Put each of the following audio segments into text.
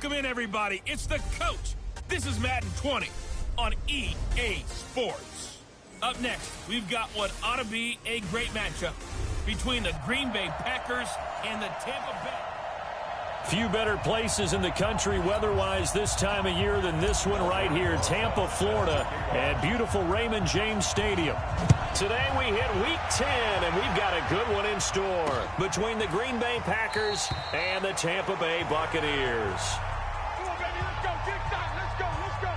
Welcome in, everybody. It's the coach. This is Madden 20 on EA Sports. Up next, we've got what ought to be a great matchup between the Green Bay Packers and the Tampa Bay. Few better places in the country weather-wise this time of year than this one right here, Tampa, Florida, at beautiful Raymond James Stadium. Today we hit Week 10, and we've got a good one in store between the Green Bay Packers and the Tampa Bay Buccaneers. Come on, baby, let's go. Get excited. Let's go. Let's go.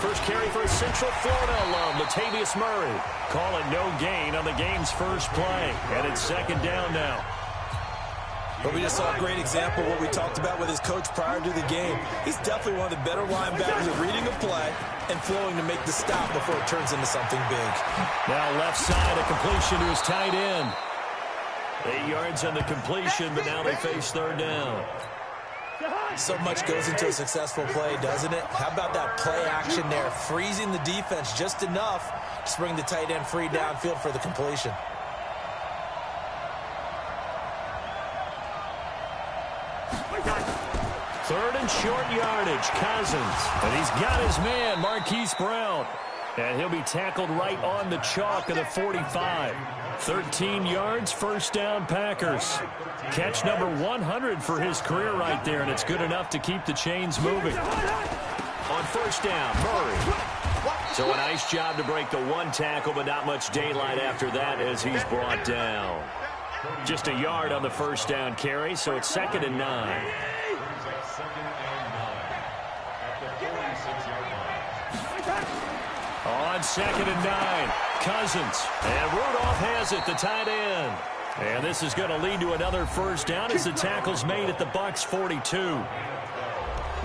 First carry for a Central Florida alum, Latavius Murray. Calling no gain on the game's first play, and it's second down now. But we just saw a great example of what we talked about with his coach prior to the game. He's definitely one of the better linebackers at reading a play and flowing to make the stop before it turns into something big. Now left side, a completion to his tight end. 8 yards on the completion, but now they face third down. So much goes into a successful play, doesn't it? How about that play action there, freezing the defense just enough to bring the tight end free downfield for the completion. Third and short yardage, Cousins. And he's got his man, Marquise Brown. And he'll be tackled right on the chalk of the 45. 13 yards, first down, Packers. Catch number 100 for his career right there, and it's good enough to keep the chains moving. On first down, Murray. So a nice job to break the one tackle, but not much daylight after that as he's brought down. Just a yard on the first down carry, so it's 2nd and 9. On 2nd and 9, Cousins. And Rudolph has it, the tight end. And this is going to lead to another first down as the tackle's made at the Bucs 42.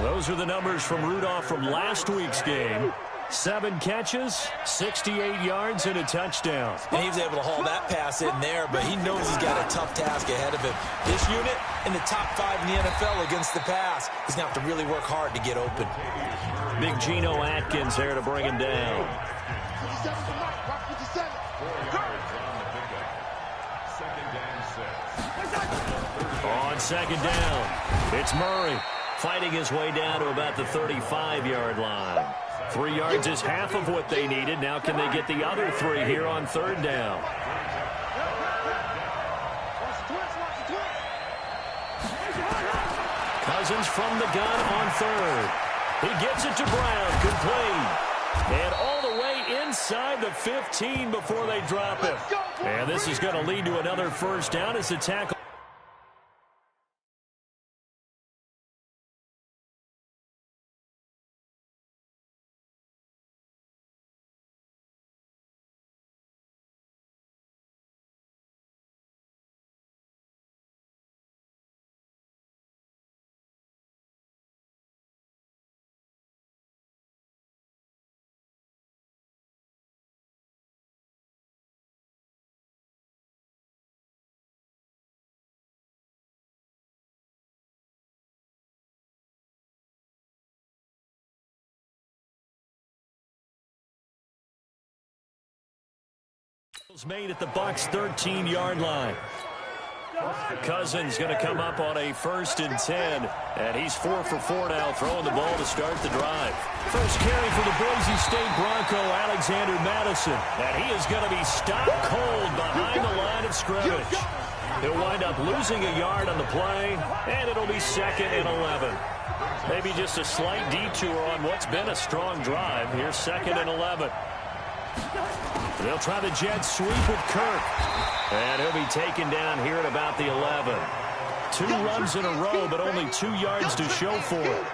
Those are the numbers from Rudolph from last week's game. 7 catches, 68 yards, and a touchdown. And he was able to haul that pass in there, but he knows he's got a tough task ahead of him. This unit in the top 5 in the NFL against the pass. He's going to have to really work hard to get open. Big Geno Atkins there to bring him down. On 2nd down, it's Murray fighting his way down to about the 35-yard line. 3 yards is half of what they needed. Now can they get the other 3 here on third down? Cousins from the gun on third. He gets it to Brown, complete. And all the way inside the 15 before they drop him. And this is going to lead to another first down as the tackle. Made at the Bucs 13-yard line. Cousins going to come up on a 1st and 10, and he's 4 for 4 now, throwing the ball to start the drive. First carry for the Boise State Bronco, Alexander Madison, and he is going to be stopped cold behind the line of scrimmage. He'll wind up losing a yard on the play, and it'll be 2nd and 11. Maybe just a slight detour on what's been a strong drive. Here's 2nd and 11. They'll try the jet sweep with Kirk. And he'll be taken down here at about the 11. 2 runs in a row, but only 2 yards to show for it.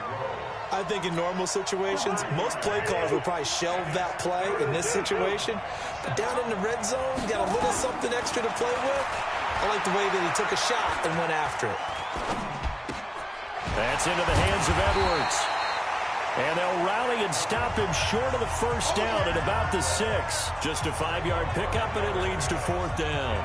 I think in normal situations, most play callers would probably shelve that play in this situation. But down in the red zone, got a little something extra to play with. I like the way that he took a shot and went after it. That's into the hands of Edwards. And they'll rally and stop him short of the first down at about the 6. Just a 5-yard pickup, and it leads to 4th down.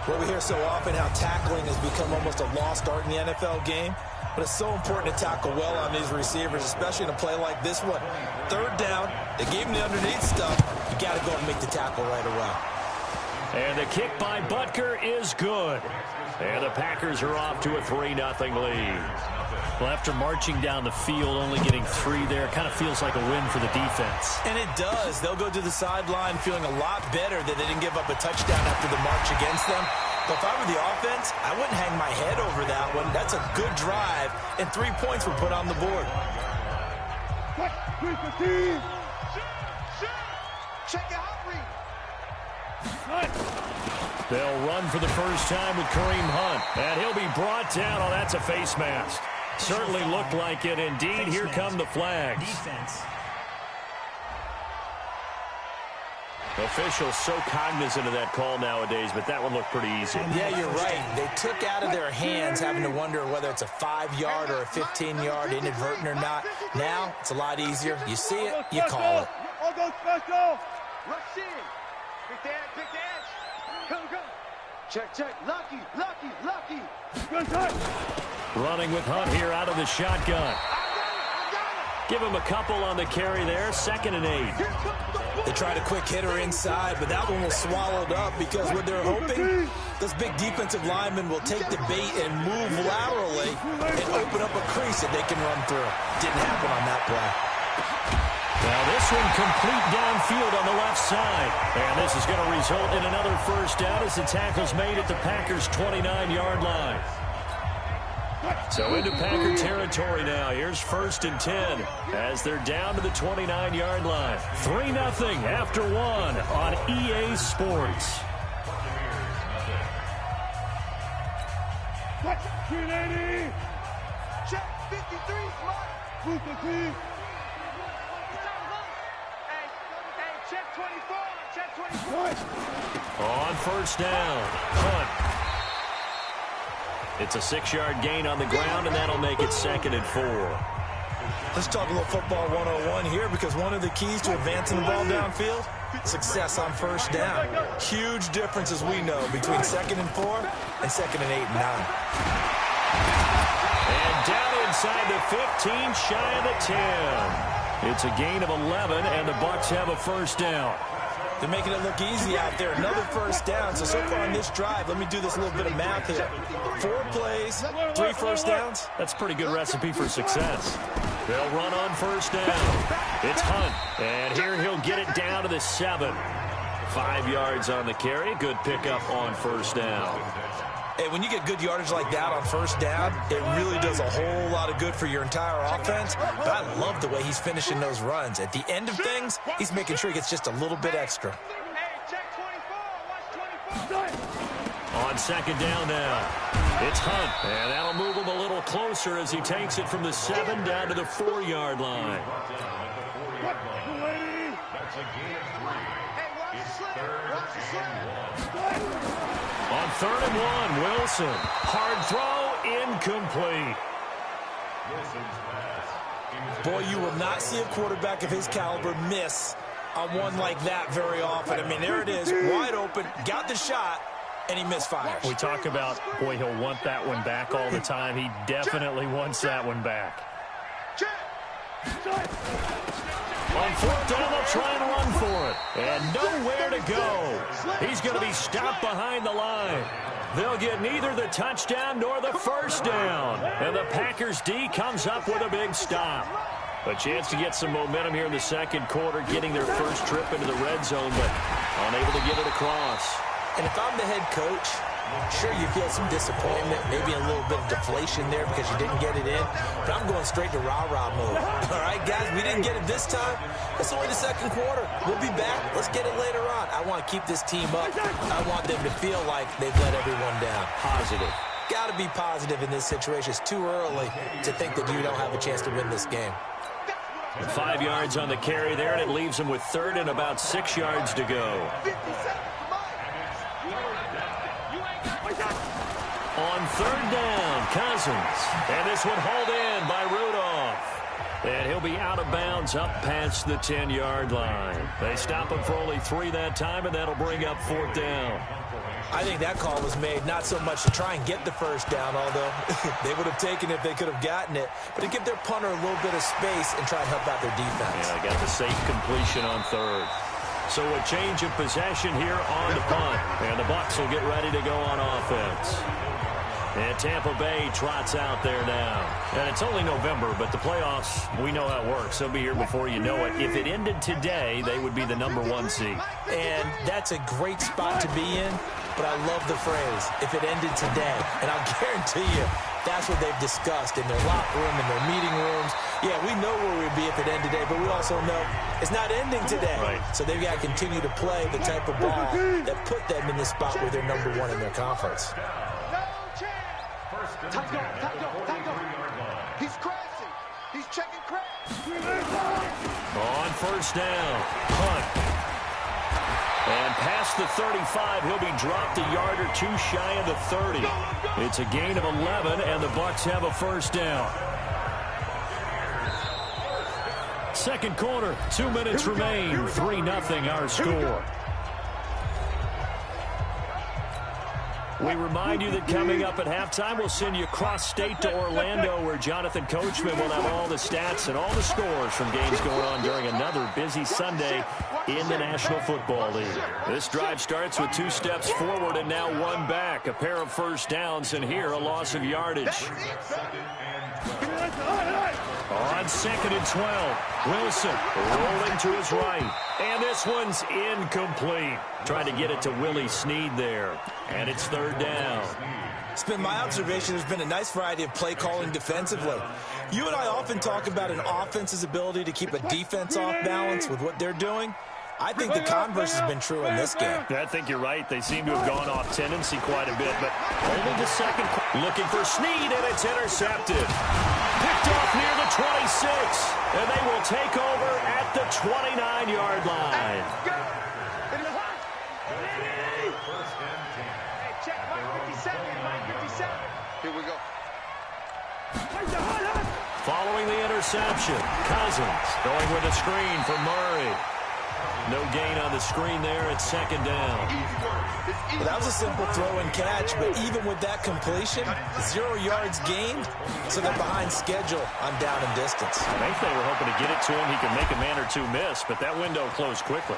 Well, we hear so often how tackling has become almost a lost art in the NFL game. but it's so important to tackle well on these receivers, especially in a play like this one. Third down, they gave him the underneath stuff. You got to go and make the tackle right away. And the kick by Butker is good. And the Packers are off to a 3-0 lead. Well, after marching down the field, only getting 3 there, kind of feels like a win for the defense. And it does. They'll go to the sideline feeling a lot better that they didn't give up a touchdown after the march against them. But if I were the offense, I wouldn't hang my head over that one. That's a good drive, and 3 points were put on the board. Check your hot read. They'll run for the first time with Kareem Hunt, and he'll be brought down. Oh, that's a face mask. Certainly looked like it. Indeed, here come the flags. Defense. Officials so cognizant of that call nowadays, but that one looked pretty easy. Yeah, you're right. They took out of their hands having to wonder whether it's a 5-yard or a 15-yard, inadvertent or not. Now, it's a lot easier. You see it, you call it. All go special. Rush in. Pick the edge, pick the edge. Go, go. Check, check. Lucky, lucky, lucky. Good, good. Running with Hunt here out of the shotgun. Give him a couple on the carry there. 2nd and 8. They tried a quick hitter inside, but that one was swallowed up because what they're hoping, this big defensive lineman will take the bait and move laterally and open up a crease that they can run through. Didn't happen on that play. Now this one complete downfield on the left side. And this is going to result in another first down as the tackle's made at the Packers' 29-yard line. So into Packer territory now. Here's 1st and 10 as they're down to the 29-yard line. 3-0 after 1 on EA Sports. 380. Check 53, smart. Hey, check 24. Check 24. On first down, Hunt. It's a 6-yard gain on the ground, and that'll make it 2nd and 4. Let's talk a little football 101 here, because one of the keys to advancing the ball downfield, success on first down. Huge difference, as we know, between 2nd and 4 and 2nd and 8 and 9. And down inside the 15, shy of the 10. It's a gain of 11, and the Bucs have a first down. They're making it look easy out there. Another first down. So far on this drive, let me do this little bit of math here. 4 plays, 3 first downs. That's a pretty good recipe for success. They'll run on first down. It's Hunt, and here he'll get it down to the 7. 5 yards on the carry. Good pickup on first down. Hey, when you get good yardage like that on first down, it really does a whole lot of good for your entire offense. But I love the way he's finishing those runs. At the end of things, he's making sure he gets just a little bit extra. Hey, check 24. Watch 24. On 2nd down now, it's Hunt, and that'll move him a little closer as he takes it from the 7 down to the 4-yard line. Hey, watch the slip. Watch the slip. On 3rd and 1, Wilson. Hard throw, incomplete. Boy, you will not see a quarterback of his caliber miss on one like that very often. I mean, there it is, wide open, got the shot, and he misfires. We talk about, boy, he'll want that one back all the time. He definitely wants that one back. On 4th down, they'll try and run for it. And nowhere to go. He's going to be stopped behind the line. They'll get neither the touchdown nor the first down. And the Packers D comes up with a big stop. A chance to get some momentum here in the 2nd quarter, getting their first trip into the red zone, but unable to get it across. And if I'm the head coach, sure, you feel some disappointment, maybe a little bit of deflation there because you didn't get it in, but I'm going straight to rah-rah mode. All right, guys, we didn't get it this time. It's only the 2nd quarter. We'll be back. Let's get it later on. I want to keep this team up. I want them to feel like they've let everyone down. Positive. Got to be positive in this situation. It's too early to think that you don't have a chance to win this game. 5 yards on the carry there, and it leaves them with 3rd and about 6 yards to go. On 3rd down, Cousins. And this one hauled in by Rudolph. And he'll be out of bounds up past the 10-yard line. They stop him for only 3 that time, and that'll bring up 4th down. I think that call was made not so much to try and get the first down, although they would have taken it if they could have gotten it, but to give their punter a little bit of space and try and help out their defense. Yeah, they got the safe completion on third. So a change of possession here on the punt, and the Bucs will get ready to go on offense. And Tampa Bay trots out there now. And it's only November, but the playoffs, we know how it works. They'll be here before you know it. If it ended today, they would be the #1 seed. And that's a great spot to be in, but I love the phrase, if it ended today. And I'll guarantee you, that's what they've discussed in their locker room, in their meeting rooms. Yeah, we know where we'd be if it ended today, but we also know it's not ending today. Right. So they've got to continue to play the type of ball that put them in the spot where they're #1 in their conference. He's crashing. He's checking crash. On first down, punt. And past the 35, he'll be dropped a yard or two shy of the 30. It's a gain of 11, and the Bucs have a first down. Second quarter, 2 minutes remain. 3-0 our score. We remind you that coming up at halftime, we'll send you cross-state to Orlando, where Jonathan Coachman will have all the stats and all the scores from games going on during another busy Sunday in the National Football League. This drive starts with 2 steps forward and now 1 back. A pair of first downs, and here a loss of yardage. On 2nd and 12, Wilson rolling to his right. And this one's incomplete. Trying to get it to Willie Snead there. And it's 3rd down. It's been my observation there's been a nice variety of play calling defensively. You and I often talk about an offense's ability to keep a defense off balance with what they're doing. I think the converse has been true in this game. I think you're right. They seem to have gone off tendency quite a bit, but only the second. Looking for Snead, and it's intercepted. Picked off near the 26, and they will take over at the 29-yard line. Here we go. Following the interception, Cousins going with a screen for Murray. No gain on the screen there. It's 2nd down. Well, that was a simple throw and catch, but even with that completion, 0 yards gained, so they're behind schedule on down and distance. I think they were hoping to get it to him. He could make a man or two miss, but that window closed quickly.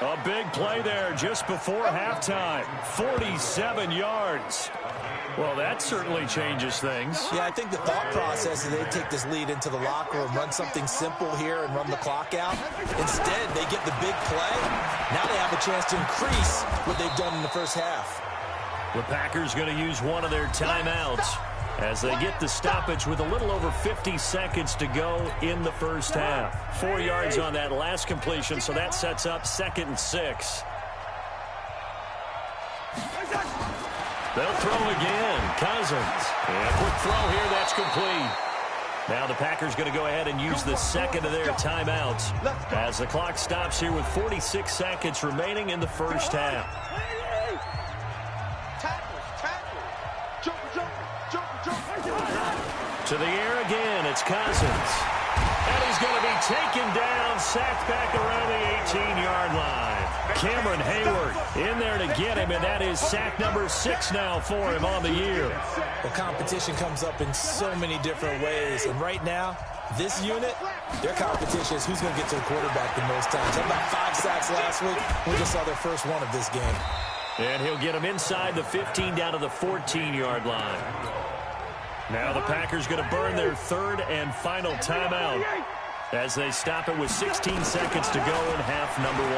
A big play there just before halftime. 47 yards. Well, that certainly changes things. Yeah, I think the thought process is they take this lead into the locker room, run something simple here and run the clock out. Instead, they get the big play. Now they have a chance to increase what they've done in the first half. The Packers going to use one of their timeouts as they get the stoppage with a little over 50 seconds to go in the first half. 4 yards on that last completion, so that sets up 2nd and 6. They'll throw again. Cousins. And a quick throw here. That's complete. Now the Packers going to go ahead and use the second of their timeouts as the clock stops here with 46 seconds remaining in the first half. To the air again. It's Cousins. And he's going to be taken down, sacked back around the 18-yard line. Cameron Hayward in there to get him, and that is sack number 6 now for him on the year. The competition comes up in so many different ways, and right now, this unit, their competition is who's going to get to the quarterback the most times. How about 5 sacks last week? We just saw their first one of this game. And he'll get him inside the 15 down to the 14-yard line. Now the Packers going to burn their 3rd and final timeout as they stop it with 16 seconds to go in half number 1.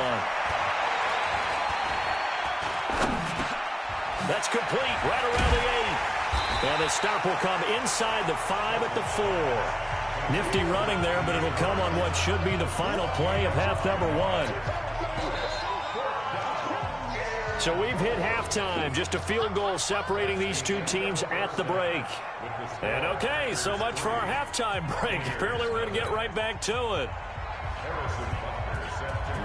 That's complete right around the 8. And the stop will come inside the 5 at the 4. Nifty running there, but it'll come on what should be the final play of half number 1. So we've hit halftime. Just a field goal separating these two teams at the break. And okay, so much for our halftime break. Apparently we're going to get right back to it.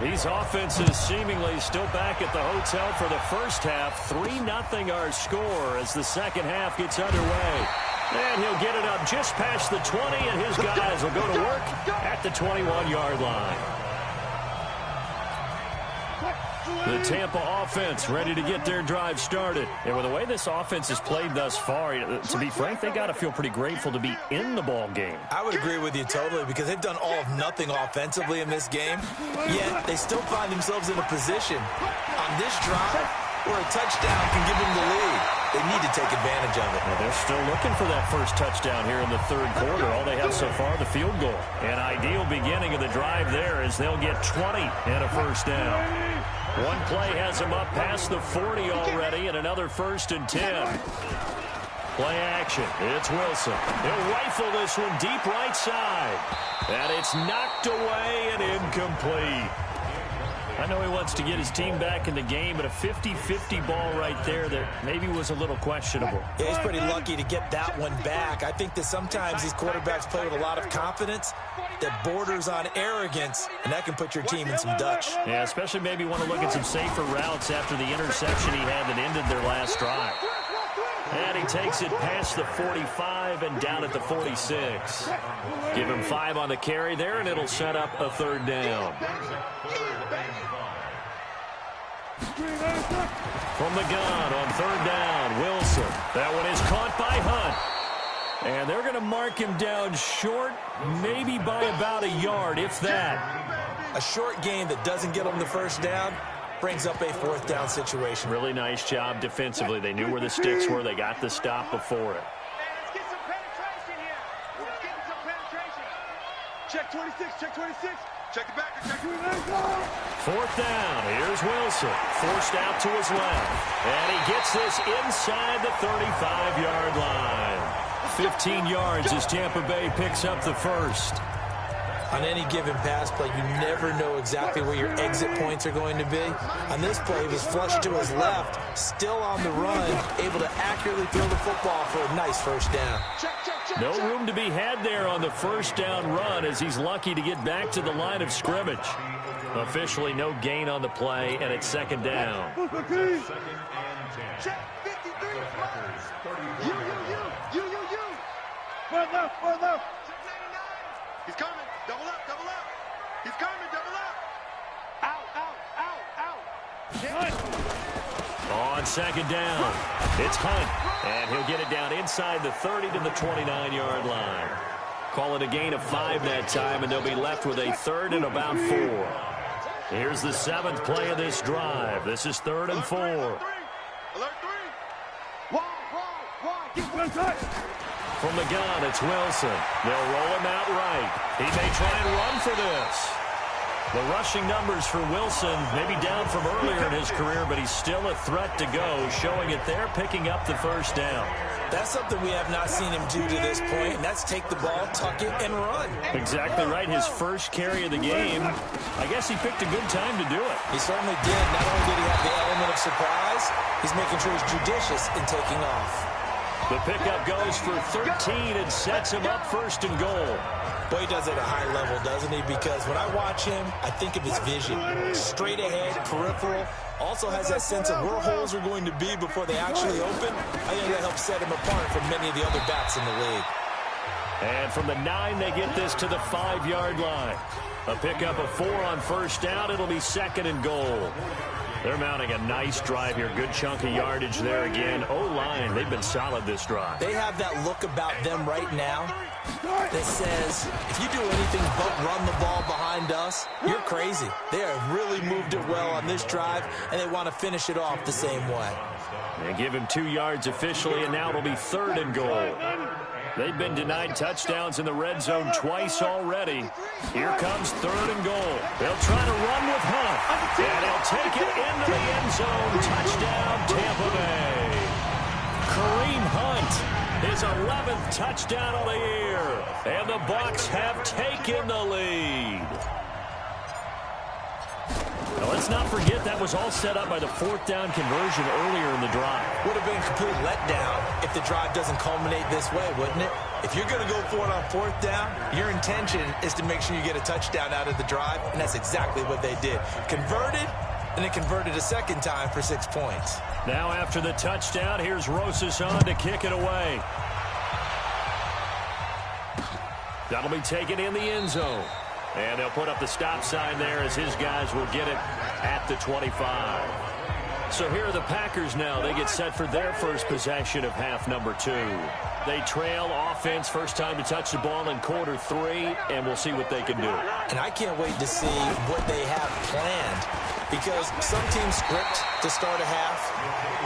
These offenses seemingly still back at the hotel for the first half. 3-0 our score as the second half gets underway. And he'll get it up just past the 20, and his guys will go to work at the 21-yard line. The Tampa offense ready to get their drive started. And with the way this offense has played thus far, to be frank, they got to feel pretty grateful to be in the ball game. I would agree with you totally because they've done all of nothing offensively in this game, yet they still find themselves in a position on this drive where a touchdown can give them the lead. They need to take advantage of it. Well, they're still looking for that first touchdown here in the third quarter. All they have so far, the field goal. An ideal beginning of the drive there as they'll get 20 and a first down. One play has them up past the 40 already, and another 1st and 10. Play action. It's Wilson. He'll rifle this one deep right side. And it's knocked away and incomplete. I know he wants to get his team back in the game, but a 50-50 ball right there that maybe was a little questionable. Yeah, he's pretty lucky to get that one back. I think that sometimes these quarterbacks play with a lot of confidence that borders on arrogance, and that can put your team in some Dutch. Yeah, especially maybe want to look at some safer routes after the interception he had that ended their last drive. And he takes it past the 45 and down at the 46. Give him 5 on the carry there, and it'll set up a 3rd down. From the gun on 3rd down, Wilson. That one is caught by Hunt. And they're going to mark him down short, maybe by about a yard, if that. A short gain that doesn't get them the first down brings up a 4th down situation. Really nice job defensively. They knew where the sticks were. They got the stop before it. Let's get some penetration here. Let's get some penetration. Check 26, check 26. Check the back, check 26. 4th down. Here's Wilson. Forced out to his left. And he gets this inside the 35-yard line. 15 yards as Tampa Bay picks up the first. On any given pass play, you never know exactly where your exit points are going to be. On this play, he was flushed to his left, still on the run, able to accurately throw the football for a nice first down. No room to be had there on the first down run as he's lucky to get back to the line of scrimmage. Officially no gain on the play, and it's 2nd down. Check 53. You. Far left. Check 99. He's coming. Double up. He's coming, double up. Out. On 2nd down, it's Hunt, and he'll get it down inside the 30 to the 29-yard line. Call it a gain of 5 that time, and they'll be left with a 3rd and about 4. Here's the 7th play of this drive. This is 3rd and 4. Alert 3. Wide. Get one touch. From the gun, it's Wilson. They'll roll him out right. He may try and run for this. The rushing numbers for Wilson may be down from earlier in his career, but he's still a threat to go, showing it there, picking up the first down. That's something we have not seen him do to this point, and that's take the ball, tuck it, and run. Exactly right. His first carry of the game. I guess he picked a good time to do it. He certainly did. Not only did he have the element of surprise, he's making sure he's judicious in taking off. The pickup goes for 13 and sets him up 1st and goal. Boy, he does it at a high level, doesn't he? Because when I watch him, I think of his vision. Straight ahead, peripheral. Also has that sense of where holes are going to be before they actually open. I think that helps set him apart from many of the other backs in the league. And from the 9, they get this to the 5-yard line. A pickup of 4 on 1st down. It'll be 2nd and goal. They're mounting a nice drive here. Good chunk of yardage there again. O-line, they've been solid this drive. They have that look about them right now that says, if you do anything but run the ball behind us, you're crazy. They have really moved it well on this drive, and they want to finish it off the same way. They give him 2 yards officially, and now it'll be 3rd and goal. They've been denied touchdowns in the red zone twice already. Here comes 3rd and goal. They'll try to run with Hunt, and he'll take it into the end zone. Touchdown, Tampa Bay. Kareem Hunt, his 11th touchdown of the year, and the Bucs have taken the lead. Now, let's not forget that was all set up by the 4th down conversion earlier in the drive. Would have been a complete letdown if the drive doesn't culminate this way, wouldn't it? If you're going to go for it on 4th down, your intention is to make sure you get a touchdown out of the drive, and that's exactly what they did. Converted, and then converted a 2nd time for 6 points. Now after the touchdown, here's Rosas on to kick it away. That'll be taken in the end zone. And they'll put up the stop sign there as his guys will get it at the 25. So here are the Packers now. They get set for their first possession of half number 2. They trail offense, first time to touch the ball in quarter 3, and we'll see what they can do. And I can't wait to see what they have planned, because some teams script to start a half.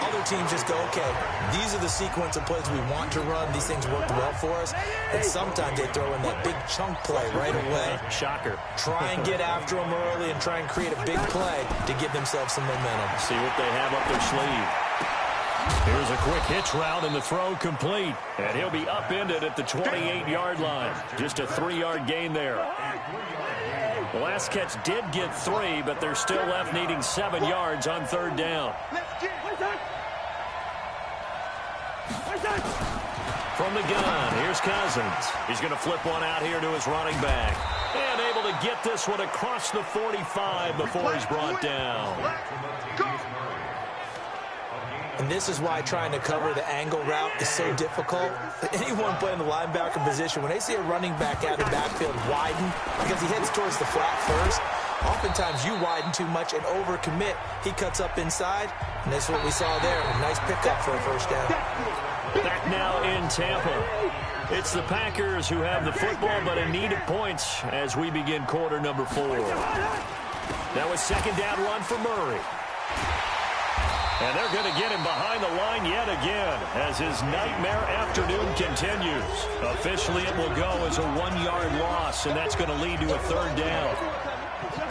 Other teams just go, okay, these are the sequence of plays we want to run. These things worked well for us. And sometimes they throw in that big chunk play right away. Shocker. Try and get after them early and try and create a big play to give themselves some momentum. See what they have up their sleeve. Here's a quick hitch route, and the throw complete. And he'll be upended at the 28-yard line. Just a 3-yard gain there. The last catch did get 3, but they're still left needing 7 yards on third down. From the gun, here's Cousins. He's going to flip one out here to his running back. And able to get this one across the 45 before he's brought down. And this is why trying to cover the angle route is so difficult. Anyone playing the linebacker position, when they see a running back out of the backfield widen because he heads towards the flat first, oftentimes you widen too much and overcommit. He cuts up inside, and that's what we saw there. A nice pickup for a first down. Back now in Tampa. It's the Packers who have the football, but in need of points as we begin quarter number 4. Now a second down run for Murray. And they're going to get him behind the line yet again as his nightmare afternoon continues. Officially, it will go as a 1-yard loss, and that's going to lead to a third down.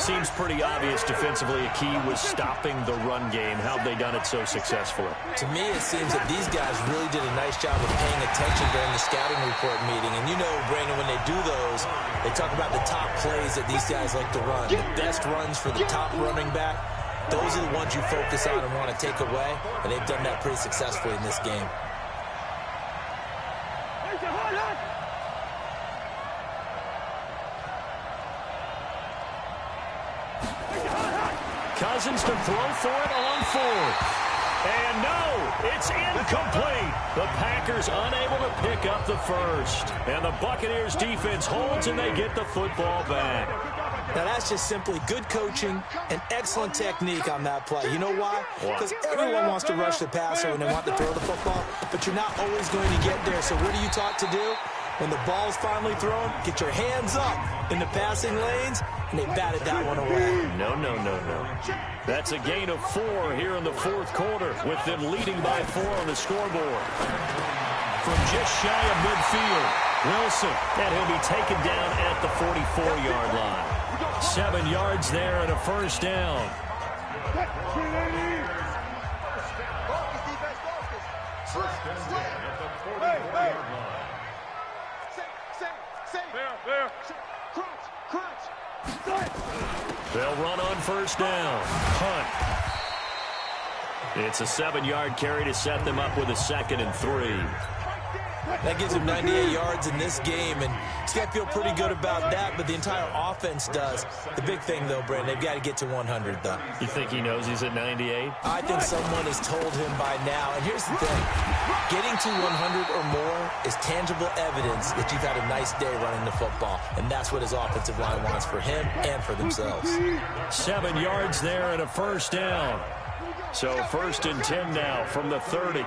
Seems pretty obvious defensively a key was stopping the run game. How have they done it so successfully? To me, it seems that these guys really did a nice job of paying attention during the scouting report meeting. And you know, Brandon, when they do those, they talk about the top plays that these guys like to run. The best runs for the top running back. Those are the ones you focus on and want to take away, and they've done that pretty successfully in this game. Cousins to throw for it on 4th. And no, it's incomplete. The Packers unable to pick up the first. And the Buccaneers defense holds, and they get the football back. Now, that's just simply good coaching and excellent technique on that play. You know why? Because everyone wants to rush the passer when they want to throw the football, but you're not always going to get there. So what are you taught to do? When the ball's finally thrown, get your hands up in the passing lanes, and they batted that one away. No. That's a gain of 4 here in the 4th quarter, with them leading by 4 on the scoreboard. From just shy of midfield, Wilson, and he'll be taken down at the 44-yard line. 7 yards there and a first down. They'll run on first down. Hunt. It's a 7-yard carry to set them up with a 2nd and 3. That gives him 98 yards in this game, and he's got to feel pretty good about that, but the entire offense does. The big thing, though, Brandon, they've got to get to 100, though. You think he knows he's at 98? I think someone has told him by now. And here's the thing. Getting to 100 or more is tangible evidence that you've had a nice day running the football, and that's what his offensive line wants for him and for themselves. 7 yards there and a first down. So 1st and 10 now from the 30.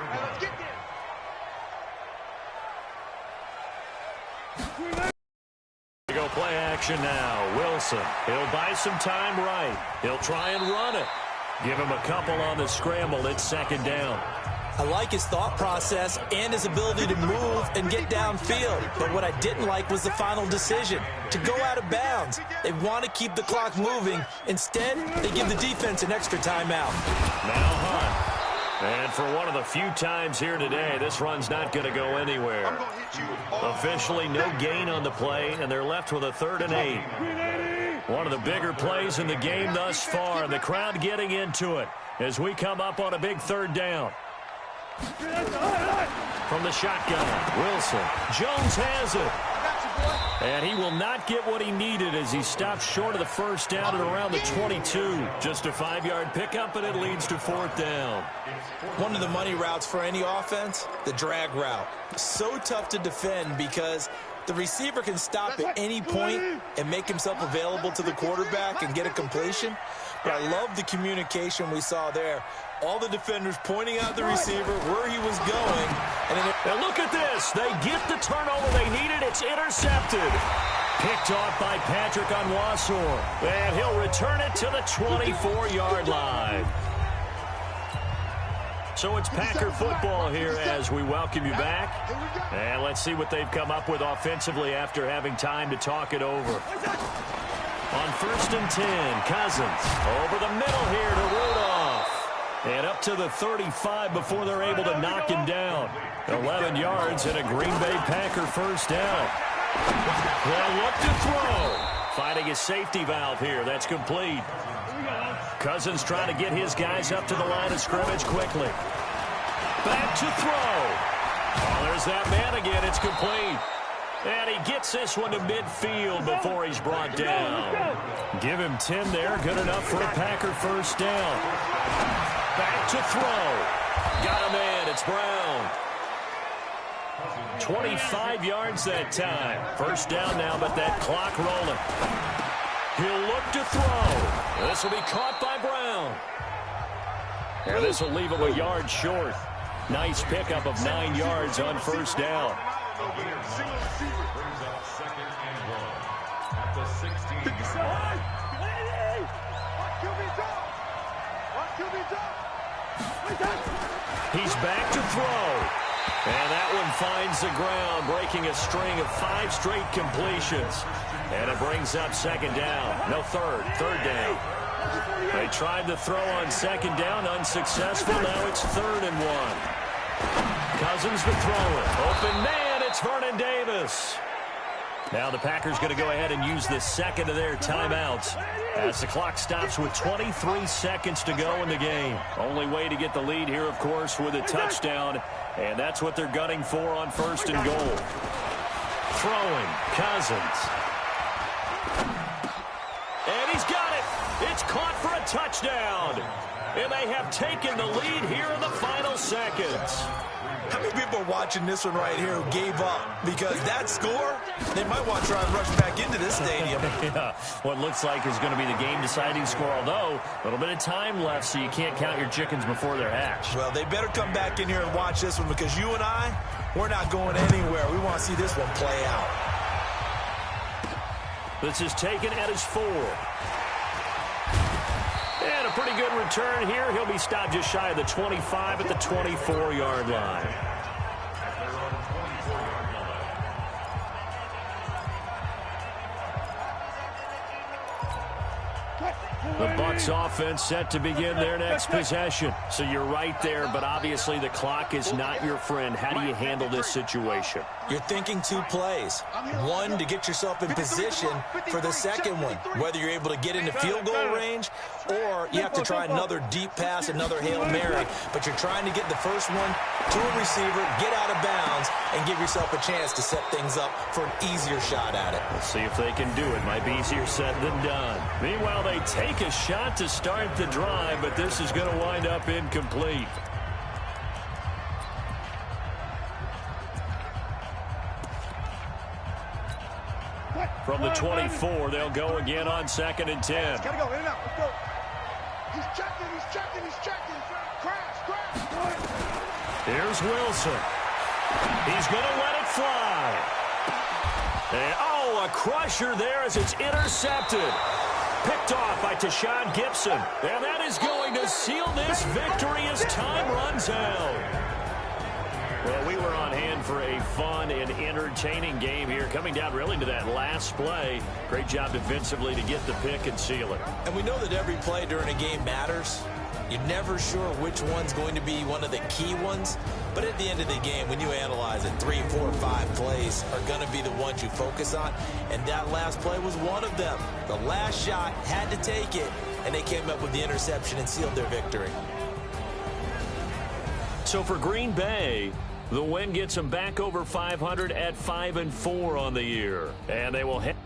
Go play action now. Wilson. He'll buy some time right. He'll try and run it. Give him a couple on the scramble. It's 2nd down. I like his thought process and his ability to move and get downfield. But what I didn't like was the final decision, to go out of bounds. They want to keep the clock moving. Instead, they give the defense an extra timeout. Now Hunt. And for one of the few times here today, this run's not going to go anywhere. Officially no gain on the play, and they're left with a 3rd and 8. One of the bigger plays in the game thus far. The crowd getting into it as we come up on a big 3rd down. From the shotgun, Wilson. Jones has it. And he will not get what he needed as he stops short of the first down at around the 22. Just a 5-yard pickup, and it leads to 4th down. One of the money routes for any offense, the drag route. So tough to defend because The receiver can stop at any point and make himself available to the quarterback and get a completion. But I love the communication we saw there. All the defenders pointing out the receiver where he was going. And look at this. They get the turnover they needed. It's intercepted. Picked off by Patrick Onwuasor. And he'll return it to the 24-yard line. So it's Packer football here as we welcome you back. And let's see what they've come up with offensively after having time to talk it over. On 1st and 10, Cousins over the middle here to Rudolph. And up to the 35 before they're able to knock him down. 11 yards and a Green Bay Packer first down. Well, look to throw. Finding his safety valve here. That's complete. Cousins trying to get his guys up to the line of scrimmage quickly. Back to throw. Oh, there's that man again. It's complete. And he gets this one to midfield before he's brought down. Give him 10 there. Good enough for a Packer first down. Back to throw. Got him in. It's Brown. 25 yards that time. First down now, but that clock rolling. He'll look to throw. This will be caught by Brown. And this will leave him a yard short. Nice pickup of 9 yards on first down. He's back to throw. And that one finds the ground, breaking a string of 5 straight completions. And it brings up second down. No, third down. They tried to throw on second down, unsuccessful. Now it's 3rd and 1. Cousins to throw it. Open man, it's Vernon Davis. Now the Packers going to go ahead and use the second of their timeouts as the clock stops with 23 seconds to go in the game. Only way to get the lead here, of course, with a touchdown, and that's what they're gunning for on 1st and goal. Throwing, Cousins. And he's got it. It's caught for a touchdown. And they have taken the lead here in the final seconds. How many people are watching this one right here who gave up? Because that score, they might want to try and rush back into this stadium. Yeah, what looks like is going to be the game-deciding score, although a little bit of time left, so you can't count your chickens before they're hatched. Well, they better come back in here and watch this one, because you and I, we're not going anywhere. We want to see this one play out. This is taken at his 4. And a pretty good return here. He'll be stopped just shy of the 25 at the 24-yard line. The Bucs offense set to begin their next possession. So you're right there, but obviously the clock is not your friend. How do you handle this situation? You're thinking 2 plays. One, to get yourself in position for the second one, whether you're able to get into field goal range or you have to try another deep pass, another Hail Mary. But you're trying to get the first one to a receiver, get out of bounds, and give yourself a chance to set things up for an easier shot at it. Let's see if they can do it. Might be easier said than done. Meanwhile, they take a shot to start the drive, but this is going to wind up incomplete. From the 24, they'll go again on 2nd and 10. Gotta go, in and out, let's go. He's checking. Crash. Here's Wilson. He's going to let it fly. And, a crusher there as it's intercepted. Picked off by Tashawn Gibson. And that is going to seal this victory as time runs out. Well, we were on hand for a fun and entertaining game here, coming down really to that last play. Great job defensively to get the pick and seal it. And we know that every play during a game matters. You're never sure which one's going to be one of the key ones. But at the end of the game, when you analyze it, 3, 4, 5 plays are going to be the ones you focus on. And that last play was one of them. The last shot had to take it, and they came up with the interception and sealed their victory. So for Green Bay, the win gets them back over 500 at 5-4 on the year. And they will head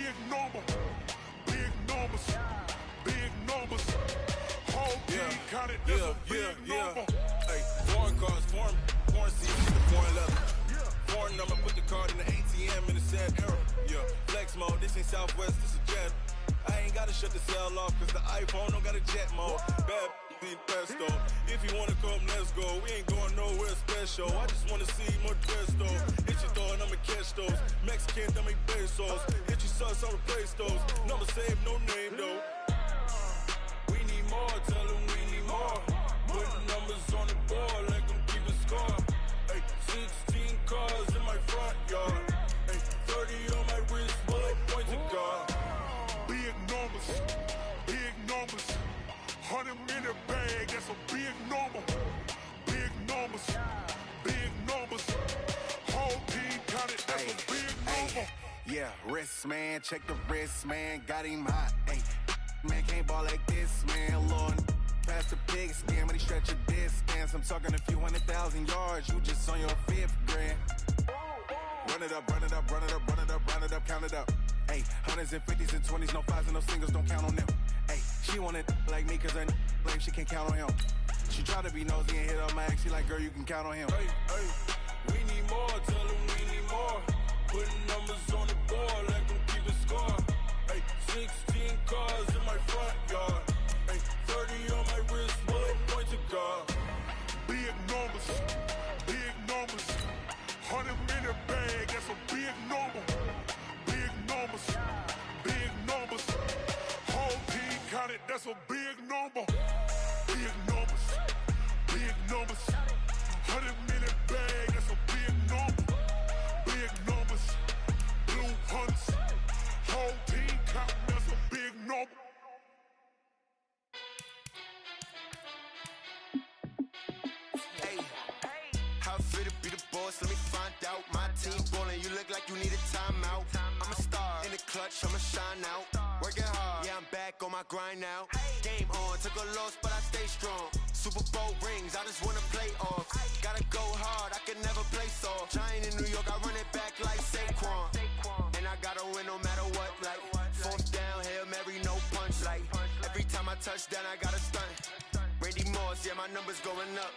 big number. Big numbers. Big numbers. Whole team counted, that's a big number. Hey, foreign cars, foreign seats, the foreign leather. Foreign number, put the card in the ATM in the sad era. Yeah, flex mode, this ain't Southwest, this is jet. I ain't gotta shut the cell off, cause the iPhone don't got a jet mode. Bad need pesto. If you wanna come, let's go. We ain't going nowhere special. I just wanna see more dress though. Hit your door and I'ma catch those. Mexican, don't make pesos. Hit your sauce, I'll replace those. Number save, no name though. We need more, tell them we need more. Put numbers on the board, let them keep a score. Hey, 16 cars in my front yard. Hey, 30 on my wrist, bullet points of God. Big numbers, big numbers. 100 in the bag, that's a big number. Big numbers, big numbers. Whole team counted, that's a big number. Yeah, wrist man, check the wrist man, got him hot. Hey, man can't ball like this, man. Lord, past the pig skin, but he stretch a distance. I'm talking a few 100,000 yards, you just on your 5th grand. Run it up, run it up, run it up, run it up, run it up, count it up. Hey, 100s and 50s and 20s, no 5s and no singles, don't count on them. Hey, she want it like me, cause her lame, she can't count on him. She try to be nosy and hit up my ex, she like, girl, you can count on him. Hey, we need more, tell them we need more. Putting numbers on the board, let them keep a score. Hey, 16 cars in my front yard. Hey, 30 on my wrist, bullet points of God. Big numbers, big numbers. 100 in the bag, that's a big number. Big numbers, big numbers. Whole team counted, that's a big number. Big numbers, big numbers. 100 in the bag, that's a big number. Big numbers, blue hunts. Whole team counting, that's a big number. How fit to be the boss? Let me find out. My team ballin', you look like you need a timeout. I'm a star in the clutch, I'ma shine out. Working hard, yeah, I'm back on my grind now. Game on, took a loss, but I stay strong. Super Bowl rings, I just wanna play off. Gotta go hard, I can never play soft. Giant in New York, I run it back like Saquon. And I gotta win no matter what, like 4th down, Hail Mary, no punch. Like every time I touch down, I gotta stunt. Randy Moss, yeah, my numbers going up.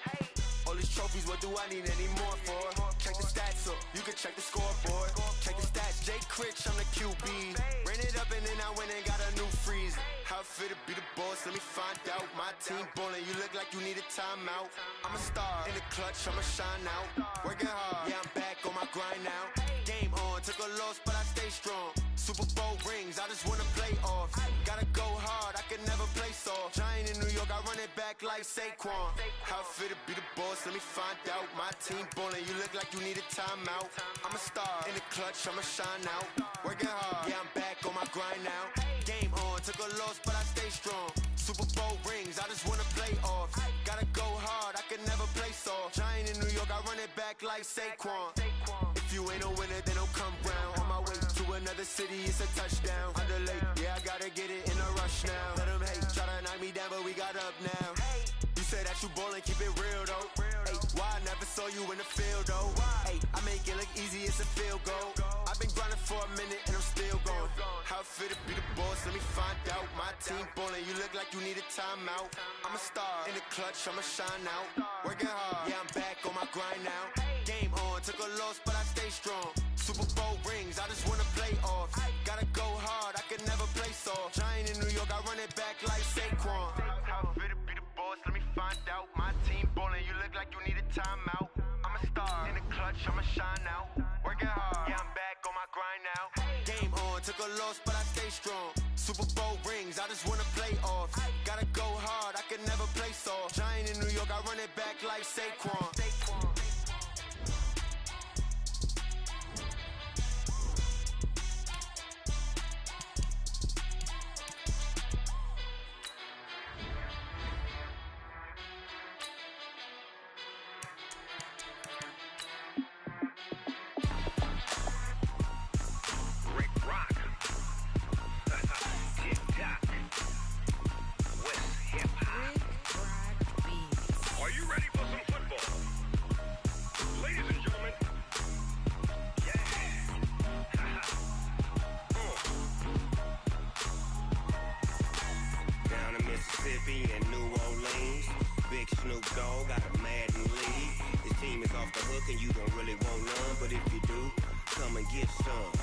All these trophies, what do I need any more for? Check the stats up, you can check the scoreboard. Check the stats, Jay Critch, I'm the QB. Ran it up and then I went and got a new freeze. How fit to be the boss, let me find out. My team ballin', you look like you need a timeout. I'm a star in the clutch, I'ma shine out. Working hard, yeah, I'm back on my grind now. Game on, took a loss, but I stay strong. Super Bowl rings, I just wanna play off. Gotta go hard, I can never play soft. Giant in New York, I run it back like Saquon. How fit to be the boss, let me find out. My team ballin', you look like you need a timeout. I'm a star in the clutch, I'ma shine out. Working hard, yeah, I'm back on my grind now. Game on, took a loss, but I stay strong. Super Bowl rings, I just wanna play off. Gotta go hard, I can never play soft. Giant in New York, I run it back like Saquon. If you ain't a winner, then don't come round. On my way to another city, it's a touchdown. Underlay, yeah, I gotta get it in a rush now. Let them hate, try to knock me down, but we got up now. You say that you ballin', keep it real though. Hey, why I never saw you in the field though? Hey, I make it look easy, it's a field goal. I've been grinding for a minute and I'm still going. How fit to be the boss, let me find out. My team ballin', you look like you need a timeout. I'm a star in the clutch, I'ma shine out. Working hard, yeah, I'm back on my grind now. Game on, took a loss, but I stay strong. Super Bowl rings, I just wanna play off. Gotta go hard, I can never play soft. Giant in New York, I run it back like Saquon. How fit to be the boss, let me find out. My team ballin', you look like you need a timeout. I'm a star in the clutch, I'ma shine out. Working hard, yeah, I'm back on my grind now. Game on, took a loss, but I stay strong. Super Bowl rings, I just wanna play off. Gotta go hard, I can never play soft. Giant in New York, I run it back like Saquon. Are you ready for some football? Big Snoop Dogg got a Madden league. His team is off the hook and you don't really want none, but if you do, come and get some.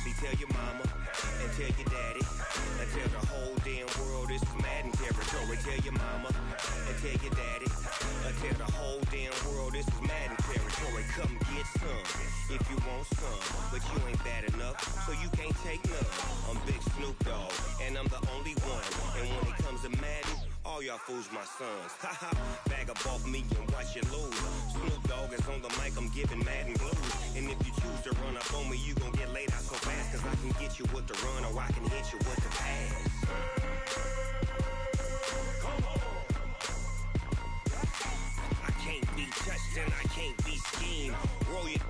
See, tell your mama and tell your daddy and tell the whole damn world it's Madden territory. Tell your mama and tell your daddy and tell the whole damn world this is Madden territory. Come get some if you want some, but you ain't bad enough, so you can't take none. I'm Big Snoop Dogg, and I'm the only one. And when it comes to Madden, all y'all fools my sons. Haha, bag up off me and watch you lose. Snoop Dogg is on the mic, I'm giving Madden blues. And if you choose to run up on me, you gon' get laid out so fast, cause I can get you with the run or I can hit you with the pass. I can't be touched and I can't be schemed. Roll you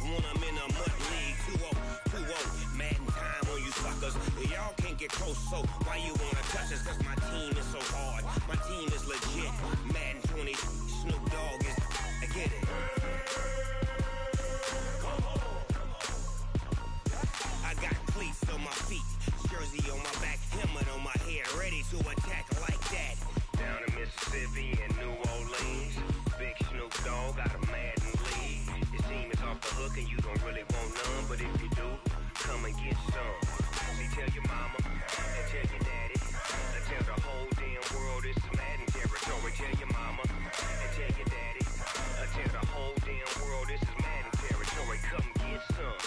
when I'm in a mud league. 2-0, Madden time on you suckers. Y'all can't get close, so why you wanna touch us? Cause my team is so hard, my team is legit. Madden 20, Snoop Dogg is, I get it. I got cleats on my feet, jersey on my back, helmet on my head, ready to attack like that. Down in Mississippi and New Orleans, Big Snoop Dogg got a Madden league. His team is off the hook and you don't really want none, but if you do, come and get some. See, tell your mama and tell your daddy and tell the whole damn world this is Madden territory. Tell your mama and tell your daddy and tell the whole damn world this is Madden territory. Come get some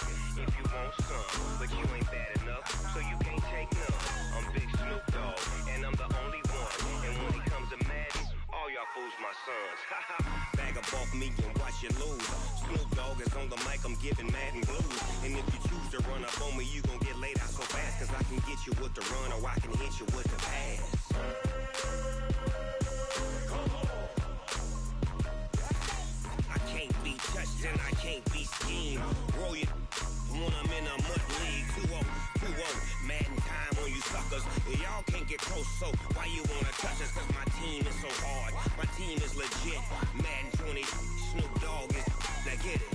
if you want some, but you ain't bad enough, so you can't take none. I'm Big Snoop Dogg, and I'm the only one. And when it comes to Madden, all y'all fools my sons. Haha, bag up off me and watch you lose. Snoop Dogg is on the mic, I'm giving Madden blues. And if you choose to run up on me, you gon' get laid out so fast, cause I can get you with the run or I can hit you with the pass. I can't be touched and I can't be schemed. Roll you when I'm in a mud league. 2-0, Madden time on you suckers. Y'all can't get close, so why you wanna touch us? Cause my team is so hard, my team is legit. Madden 20, Snoop Dogg is, now get it.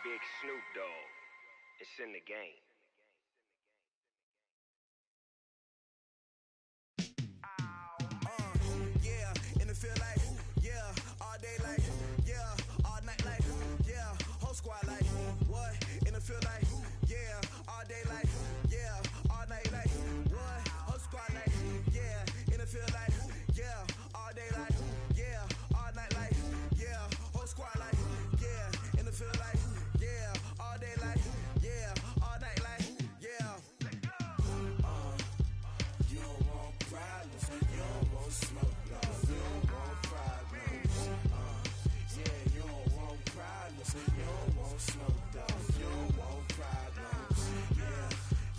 Big Snoop Dogg, it's in the game. Feel like, yeah, all day like, yeah, all night like, yeah, whole squad like, what? In the field like, yeah, all day like, yeah, all night like, what? Whole squad like, yeah, in the field like, yeah, all day like, yeah, all night like, yeah, whole squad like, yeah, in the field like, yeah, all day like, yeah, all night like, yeah. You don't want problems, you don't want smoke, no. You don't want smoke, though. You don't want problems.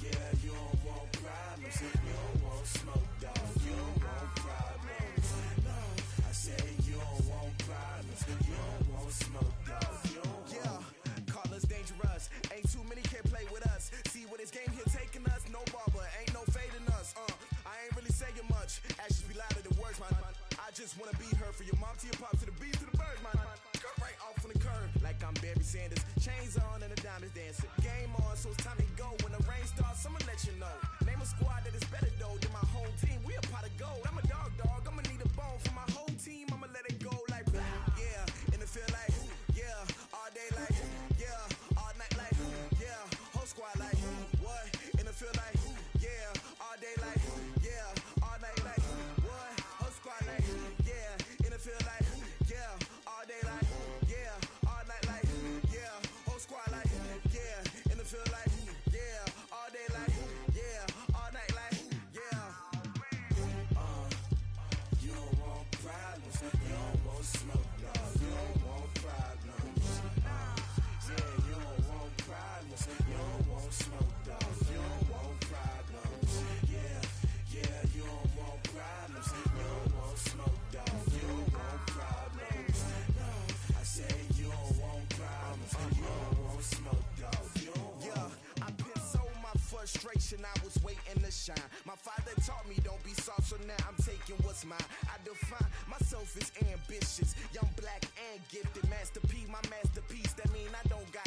Yeah, you don't want problems. You don't want smoke, though. You don't want problems. No, I said you don't want problems. You don't want smoke, though. You don't want. Call us dangerous. Ain't too many can play with us. See what this game here taking us. No barber, ain't no fading us. I ain't really saying much. Actions be louder than words, man. I just wanna be heard. For your mom to your pop to the beat to the birds, man. Cut right off on the curb, like I'm Barry Sanders. Chains on and the diamonds dancing. Game on, so it's time to go. When the rain starts, I'ma let you know. Name a squad that is better though than my whole team. We a pot of gold. I'm a dog. I'ma need a bone for my whole team. I'ma let it go like blah. Yeah, and it feel like yeah, all day like yeah, all night like yeah, whole squad like what? And it feel like yeah, all day like yeah, all night like what? Whole squad like yeah, and it feel like yeah, all day like yeah, all night like yeah, whole squad like yeah, and it feel like yeah, all day like yeah, all night like yeah. You don't want problems, you don't want smoke, no. You don't want problems. Yeah, you don't want problems, you don't want smoke, dog. You don't want problems. Yeah, you don't want problems, you don't want smoke, dog. You don't want problems. No, I say you don't want problems, you don't want smoke, dog. You don't want. Yeah, I put so my frustration, I was waiting to shine. My father taught me don't be soft, so now I'm taking what's mine. I define myself as ambitious, young, black, and gifted. Master P, my masterpiece, that mean I don't got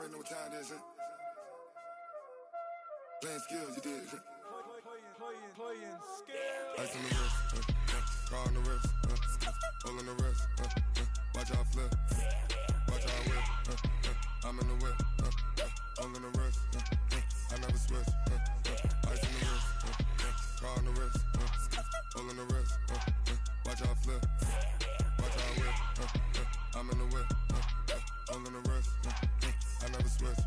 already know what time it is, huh? Playing skills, you did. Playing skills. Ice on the wrist, car on the wrist, hole in the wrist, watch how I flip, watch how I whip, I'm in the whip, hole in the wrist, I never switch, ice on the wrist, car on the wrist, hole in the wrist, watch how I flip, watch how I whip, I'm in the whip, hole in the wrist, I never switch,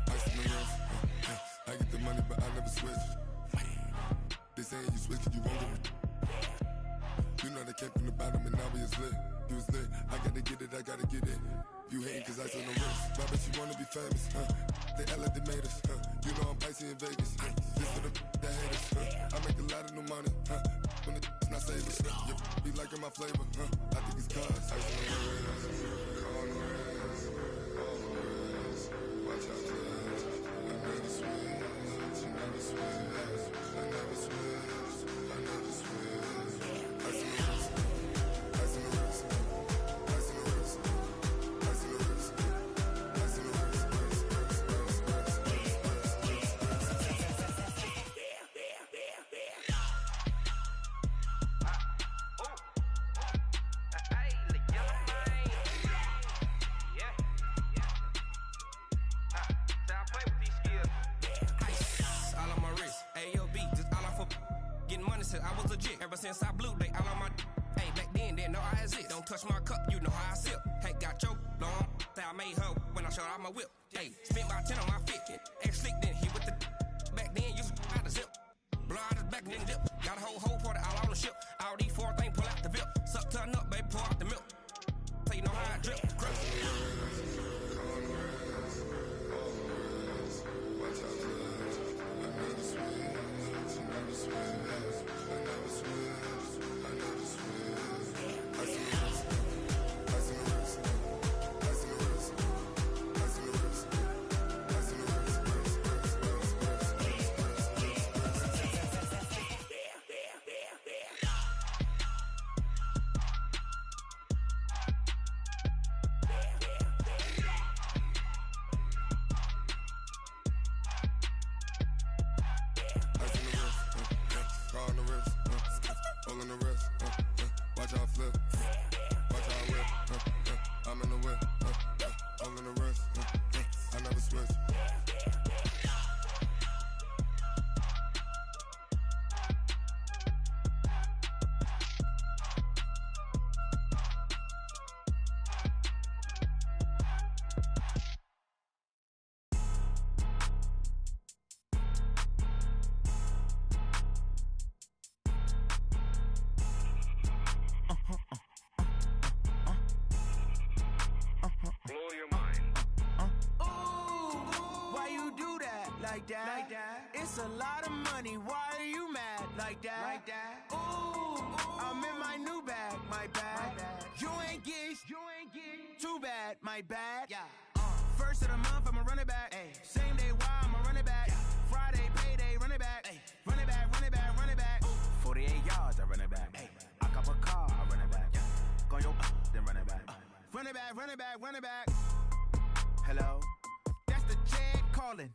ice on the wrist, I get the money but I never switch. They say you switch it, you won't get it. You know they came from the bottom and now we is lit. You was lit, I gotta get it, I gotta get it. You hating cause ice on the wrist. Why bet you wanna be famous, They act like they made us, You know I'm icy in Vegas, This for the that hate us, I make a lot of new money, When the not savers, Be liking my flavor, I think it's cause ice on the wrist, car on the wrist, all the wrist. Watch out, cuz I never switch, I never switch. I never switch, I never switch. Ice in the wrist, ice in the wrist, ice in the wrist, ice in the wrist, ice in the wrist, I was legit ever since I blew they all on my hey back then didn't know I had it. Don't touch my cup, you know how I sip. Hey, got your long that I made her when I showed out my whip. Hey, spent about 10 on my fit. Ex slick then hit with the back then used to out the zip. Blow out his back and then dip. Got a whole party all on the ship. All these four things pull out the VIP. Suck turn up, baby, pour out the milk. So you know how I drip. Crush. watch out, cuz I never switch, I never switch. I never switch, I never switch. Ice in the wrist, ice in the wrist, ice in the wrist, ice in the wrist, ice in the wrist. Hole in the wrist, watch how I flip, watch how I whip, I'm in the whip, hole in the wrist, I never switch. Like that. It's a lot of money. Why are you mad like that? Like that. Ooh, I'm in my new bag. My bad. You ain't get too bad. My bad. Yeah. First of the month, I'ma run it back. Ay. Same day, why I'ma run it back. Yeah. Friday, payday, run it back. Ay. Run it back, run it back, run it back. 48 yards, I run it back. Ay. I cop a car, I run it back. Yeah. Go your then run it back. Run it back, run it back, run it back. Hello? That's the jag calling.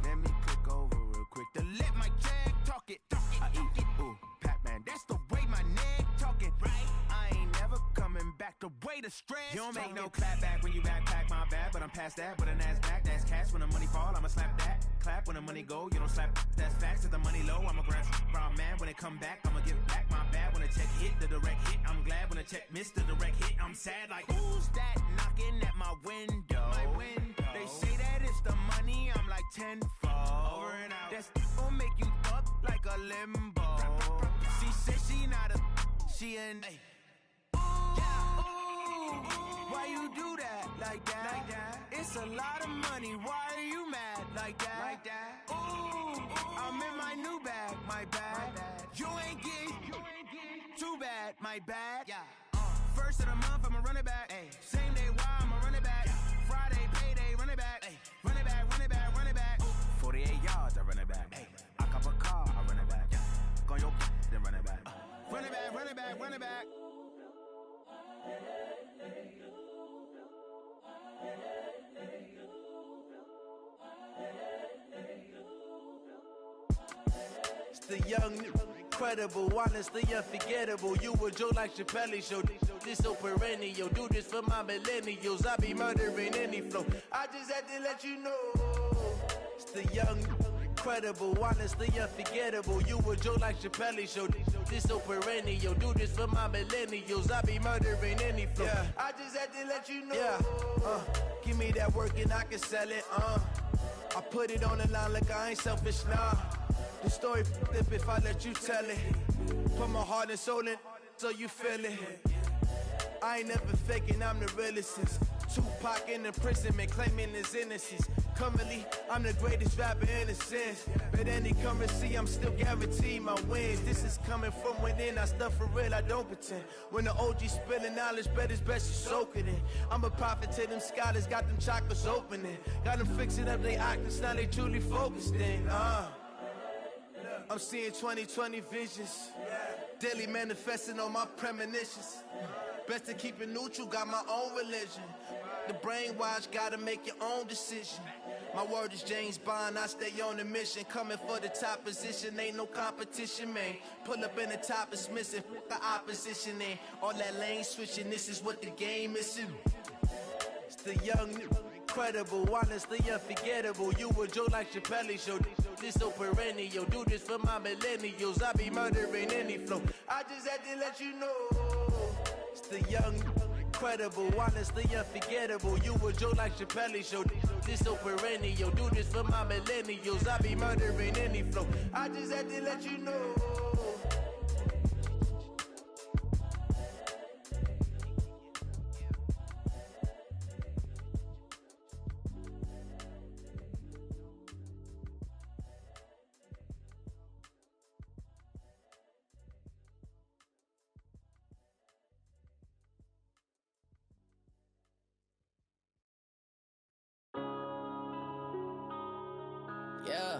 Let me click over real quick to let my jag talk it. I eat it, ooh, Pac-Man. That's the way my neck talking. Right? I ain't never coming back the way the stress. You don't make no clap back when you backpack, my bad. But I'm past that with a NASDAQ. That's cash when the money fall, I'ma slap that. Clap when the money go, you don't slap. That's facts. If the money low, I'ma grab brown man. When it come back, I'ma give back my bad. When the check hit, the direct hit. I'm glad when the check missed the direct hit. I'm sad like, who's that knocking at my window? My window. They say that it's the money, I'm like tenfold. Over and out. That's gon' make you up like a limbo. She said she not a, she an. Ooh, yeah. Ooh, why you do that like that? Like that? It's a lot of money. Why are you mad like that? Like that. Ooh, I'm in my new bag. My bad. You ain't get too bad. My bad. Yeah. First of the month, I'ma run it back. Ay. Same day, why I'ma run it back. Yeah. Friday, payday, run it back. Ay. Run it back, run it back, run it back. 48 yards, I run it back. Ay. I cop a car, I run it back. Go your then run it back. Run it back, run it back, run it back. The young, incredible, honestly unforgettable. You a Joe like Chappelle show. This so perennial. Do this for my millennials. I be murdering any flow. I just had to let you know. It's the young, incredible, honestly unforgettable. You a Joe like Chappelle show. This so perennial. Do this for my millennials. I be murdering any flow. Yeah. I just had to let you know. Yeah. Give me that work and I can sell it. I put it on the line like I ain't selfish, nah. The story flip if I let you tell it. Put my heart and soul in so you feel it. I ain't never faking, I'm the realest since Tupac in imprisonment, claiming his innocence. Currently, I'm the greatest rapper in a sense. But any currency, I'm still guaranteed my wins. This is coming from within, I stuff for real, I don't pretend. When the OG spilling knowledge, bet it's best you soak it in. I'm a prophet to them scholars, got them chakras opening. Got them fixing up they octaves, now they truly focused in. I'm seeing 2020 visions. Daily manifesting on my premonitions. Best to keep it neutral, got my own religion. The brainwash, gotta make your own decision. My word is James Bond, I stay on the mission. Coming for the top position, ain't no competition, man. Pull up in the top is missing, the opposition in. All that lane switching, this is what the game is. It's the young, incredible, honestly unforgettable. You a Joe like Chappelle show. This so perennial. Do this for my millennials. I be murdering any flow. I just had to let you know. It's the young, incredible, honestly unforgettable. You a Joe like Chappelle show. This so perennial. Do this for my millennials. I be murdering any flow. I just had to let you know. Yeah.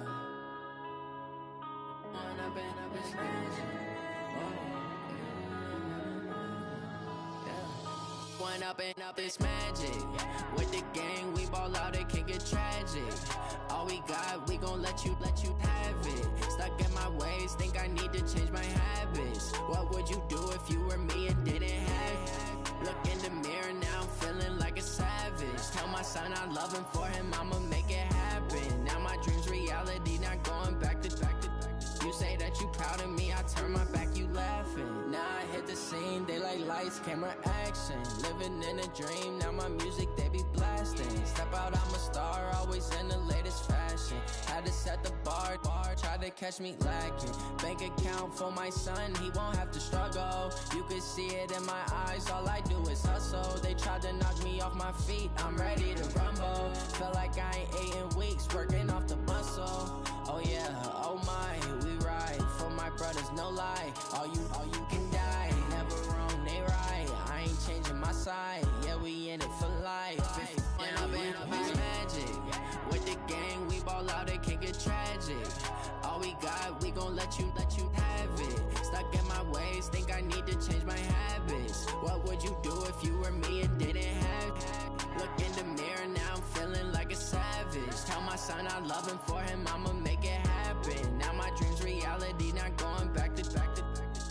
One up and up, it's magic. With the gang, we ball out, it can get tragic. All we got, we gon' let you have it. Stuck in my ways, think I need to change my habits. What would you do if you were me and didn't have it? Look in the mirror now, I'm feeling like a savage. Tell my son I love him, for him I'ma make it happen. Now my dream's reality, not going back to. You say that you proud of me, I turn my back, you laughing. Now I hit the scene, they like lights, camera, action. Living in a dream, now my music, they be blasting. Step out, I'm a star, always in the latest fashion. Had to set the bar, try to catch me lacking. Bank account for my son, he won't have to struggle. You can see it in my eyes, all I do is hustle. They tried to knock me off my feet, I'm ready to rumble. Feel like I ain't ate in weeks, working off the muscle. Oh yeah, oh my, we ride for my brothers, no lie. All you can die, never wrong, they right. I ain't changing my side, yeah, we in it for life. When up and up is magic. With the gang, we ball out, it can get tragic. All we got, we gon' let you have it. Stuck in my ways, think I need to change my habits. What would you do if you were me and didn't have it? Look in the mirror, now I'm feeling like a savage. Tell my son I love him, for him I'ma make it happen. Now my dream's reality, not going back to.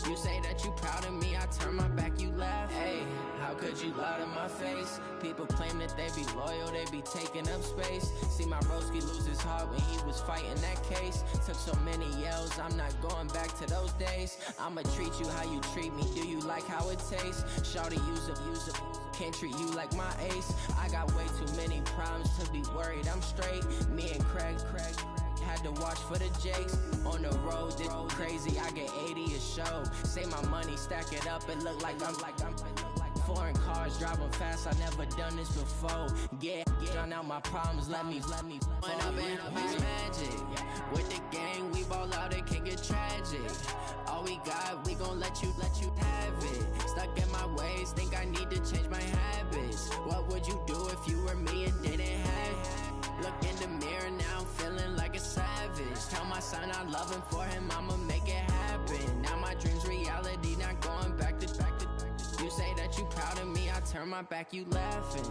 You say that you proud of me, I turn my back, you laugh. Hey, how could you lie to my face? People claim that they be loyal, they be taking up space. See my broski lose his heart when he was fighting that case. Took so many yells, I'm not going back to those days. I'ma treat you how you treat me, do you like how it tastes? Shawty, use it, can't treat you like my ace. I got way too many problems to be worried, I'm straight. Me and Craig had to watch for the Jakes. On the road, this crazy, I get 80 a show. Say my money, stack it up, it look like I'm foreign cars, driving fast, I never done this before. Get drown out my problems, let me When up and up is magic. With the gang, we ball out, it can get tragic. All we got, we gon' let you have it. Stuck in my ways, think I need to change my habits. What would you do if you were me and didn't have it? Look in the mirror, now I'm feeling like a savage. Tell my son I love him, for him I'ma make it happen. Now my dream's reality, not going back to. You say that you proud of me, I turn my back, you laughing.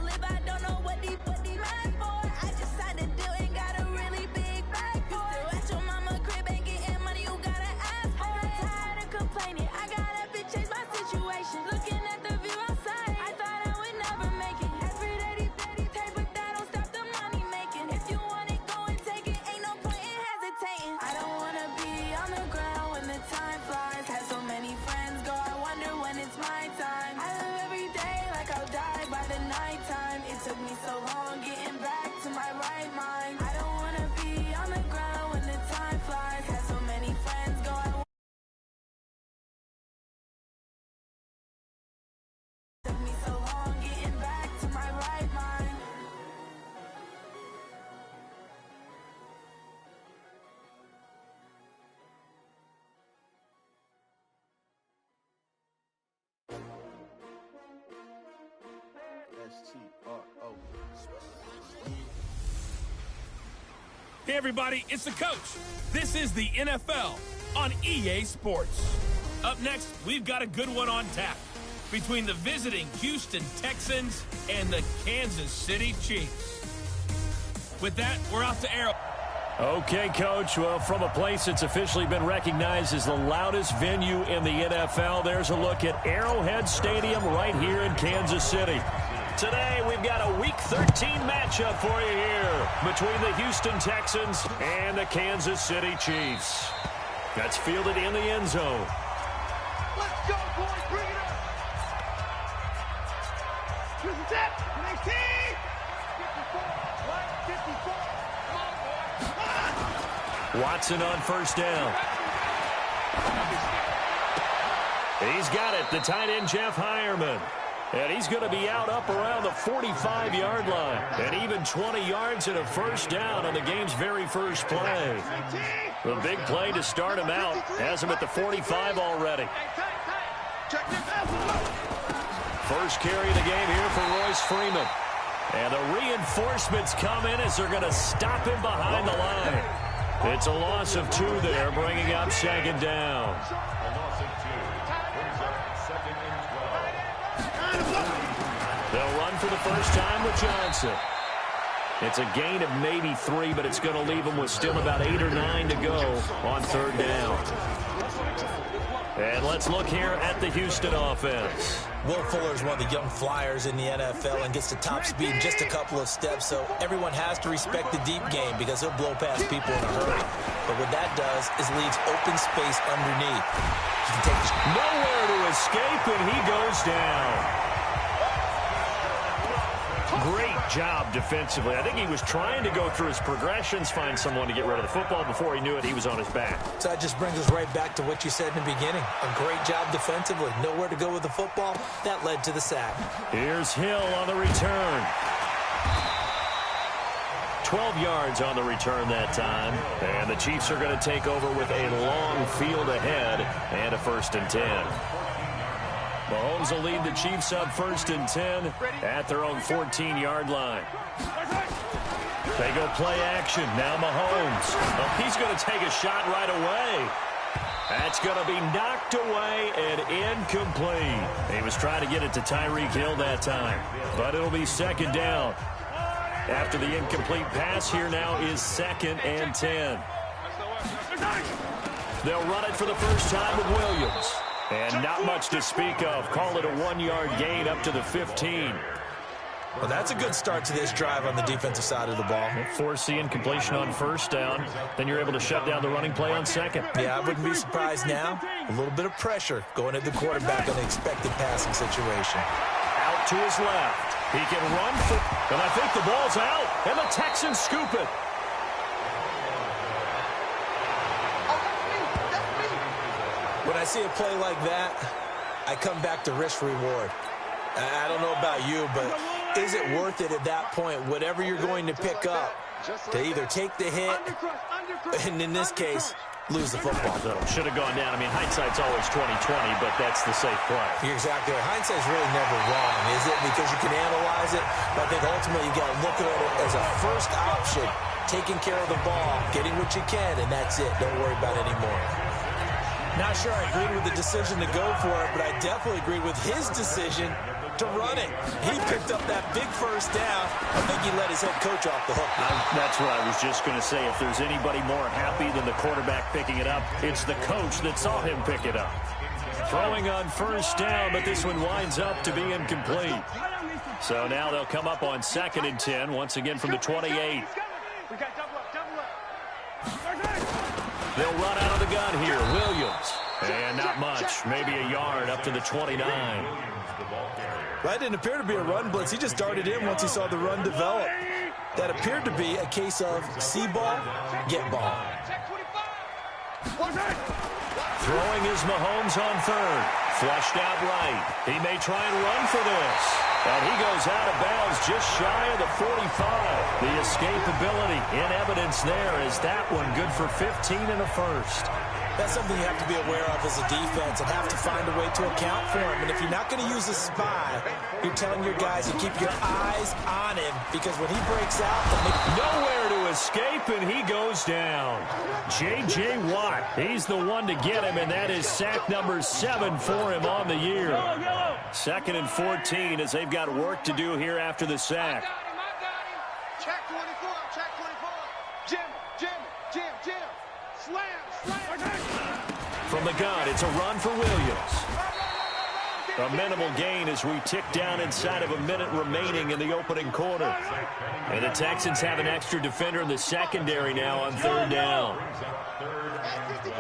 live, I don't know what they mad for. I just signed a deal and got a really big bag for it. You still at your mama crib and getting money, you gotta ask for it. I'm tired of complaining, I gotta change my situation. Looking at the view outside, I thought I would never make it. Every day they take, but that don't stop the money making. If you want it, go and take it, ain't no point in hesitating. I don't wanna be on the ground when the time flies. Had so many friends go, I wonder when it's my time. I live every day like I'll die by the nighttime. It took me so long getting back to my right mind. I don't wanna be on the ground when the time flies. Had so many friends go, took me so long getting back to my right mind. S-T-R-O. Hey everybody, it's the coach. This is the NFL on EA Sports. Up next, we've got a good one on tap between the visiting Houston Texans and the Kansas City Chiefs. With that, we're out to Arrow. Okay, Coach. Well, from a place that's officially been recognized as the loudest venue in the NFL, there's a look at Arrowhead Stadium right here in Kansas City. Today, we've got a Week 13 matchup for you here between the Houston Texans and the Kansas City Chiefs. That's fielded in the end zone. Let's go, boys. Bring it up. Here's the tap. 19. 54. What? 54. Come on, boy. Watson on first down. He's got it. The tight end, Jeff Heuerman. And he's going to be out up around the 45-yard line. And even 20 yards and a first down on the game's very first play. The big play to start him out has him at the 45 already. First carry of the game here for Royce Freeman. And the reinforcements come in as they're going to stop him behind the line. It's a loss of 2 there, bringing up second down. They'll run for the first time with Johnson. It's a gain of maybe 3, but it's going to leave them with still about 8 or 9 to go on third down. And let's look here at the Houston offense. Will Fuller is one of the young flyers in the NFL and gets to top speed in just a couple of steps, so everyone has to respect the deep game because he'll blow past people in a hurry. But what that does is leaves open space underneath. He can take nowhere to escape, and he goes down. Great job defensively. I think he was trying to go through his progressions, find someone to get rid of the football. Before he knew it, he was on his back. So that just brings us right back to what you said in the beginning. A great job defensively. Nowhere to go with the football. That led to the sack. Here's Hill on the return. 12 yards on the return that time. And the Chiefs are going to take over with a long field ahead and a 1st and 10. Mahomes will lead the Chiefs up 1st and 10 at their own 14-yard line. They go play action. Now Mahomes. Oh, he's going to take a shot right away. That's going to be knocked away and incomplete. He was trying to get it to Tyreek Hill that time, but it'll be second down. After the incomplete pass, here now is 2nd and 10. They'll run it for the first time with Williams. And not much to speak of. Call it a 1-yard gain up to the 15. Well, that's a good start to this drive on the defensive side of the ball. Force the incompletion on first down. Then you're able to shut down the running play on second. Yeah, I wouldn't be surprised now. A little bit of pressure going at the quarterback on the expected passing situation. Out to his left. He can run for, and I think the ball's out. And the Texans scoop it. When I see a play like that, I come back to risk-reward. I don't know about you, but is it worth it at that point, whatever you're going to pick up, to either take the hit, and in this case, lose the football? So should have gone down. I mean, hindsight's always 20/20, but that's the safe play. You're exactly right. Hindsight's really never wrong, is it? Because you can analyze it, but I think ultimately you got to look at it as a first option, taking care of the ball, getting what you can, and that's it. Don't worry about it anymore. Not sure I agreed with the decision to go for it, but I definitely agreed with his decision to run it. He picked up that big first down. I think he let his head coach off the hook. That's what I was just going to say. If there's anybody more happy than the quarterback picking it up, it's the coach that saw him pick it up. Throwing on first down, but this one winds up to be incomplete. So now they'll come up on 2nd and 10, once again from the 28. We got double up. They'll run out of the gun here. Williams. And not much. Maybe a yard up to the 29. That didn't appear to be a run blitz. He just darted in once he saw the run develop. That appeared to be a case of see ball, get ball. Throwing is Mahomes on 3rd. Flushed out right. He may try and run for this. And he goes out of bounds just shy of the 45. The escapability in evidence there is that one good for 15 and a first. That's something you have to be aware of as a defense and have to find a way to account for him. And if you're not going to use a spy, you're telling your guys to keep your eyes on him because when he breaks out, nowhere to escape, and he goes down. J.J. Watt, he's the one to get him, and that is sack number 7 for him on the year. 2nd and 14 as they've got work to do here after the sack. I got him. Check 24, check 24. Jim. Slam. From the gun, it's a run for Williams. A minimal gain as we tick down inside of a minute remaining in the opening quarter. And the Texans have an extra defender in the secondary now on 3rd down.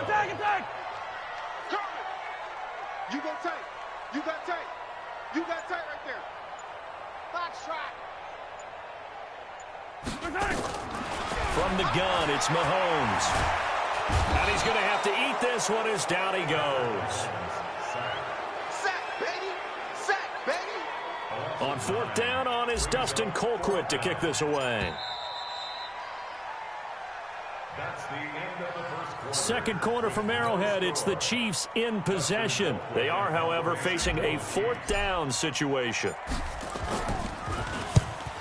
Attack. You got tight. You got tight right there. Box trap. From the gun, it's Mahomes. And he's going to have to eat this one as down he goes. Sack, baby. On 4th down on is Dustin Colquitt to kick this away. Second quarter from Arrowhead, it's the Chiefs in possession. They are, however, facing a 4th down situation.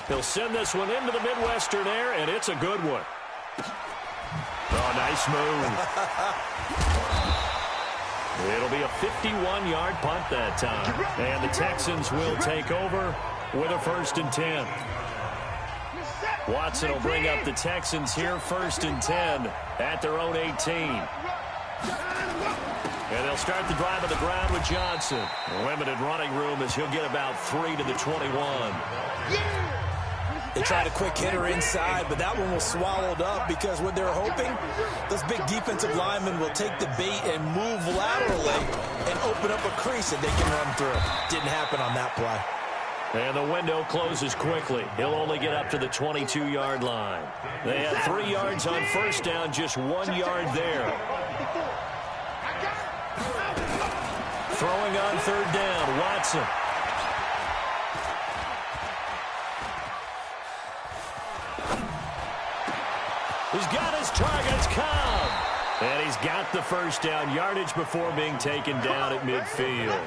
He'll send this one into the Midwestern air, and it's a good one. Oh, nice move. It'll be a 51-yard punt that time. And the Texans will take over with a 1st and 10. Watson will bring up the Texans here 1st and 10 at their own 18. And they'll start the drive on the ground with Johnson. Limited running room as he'll get about 3 to the 21. They tried a quick hitter inside, but that one was swallowed up because what they're hoping, those big defensive linemen will take the bait and move laterally and open up a crease that they can run through. Didn't happen on that play. And the window closes quickly. He'll only get up to the 22-yard line. They had 3 yards on 1st down, just 1 yard there. Throwing on 3rd down, Watson. He's got his targets, Cobb. And he's got the 1st down yardage before being taken down at midfield.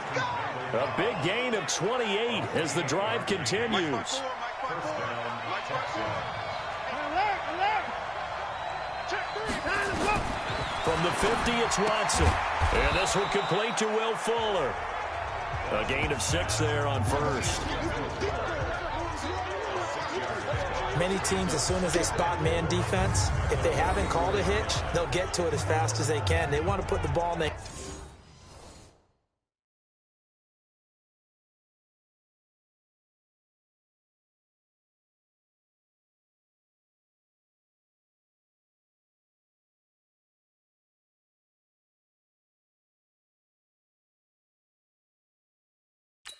A big gain of 28 as the drive continues. From the 50, it's Watson. And this one complete to Will Fuller. A gain of 6 there on 1st. Many teams, as soon as they spot man defense, if they haven't called a hitch, they'll get to it as fast as they can. They want to put the ball in the...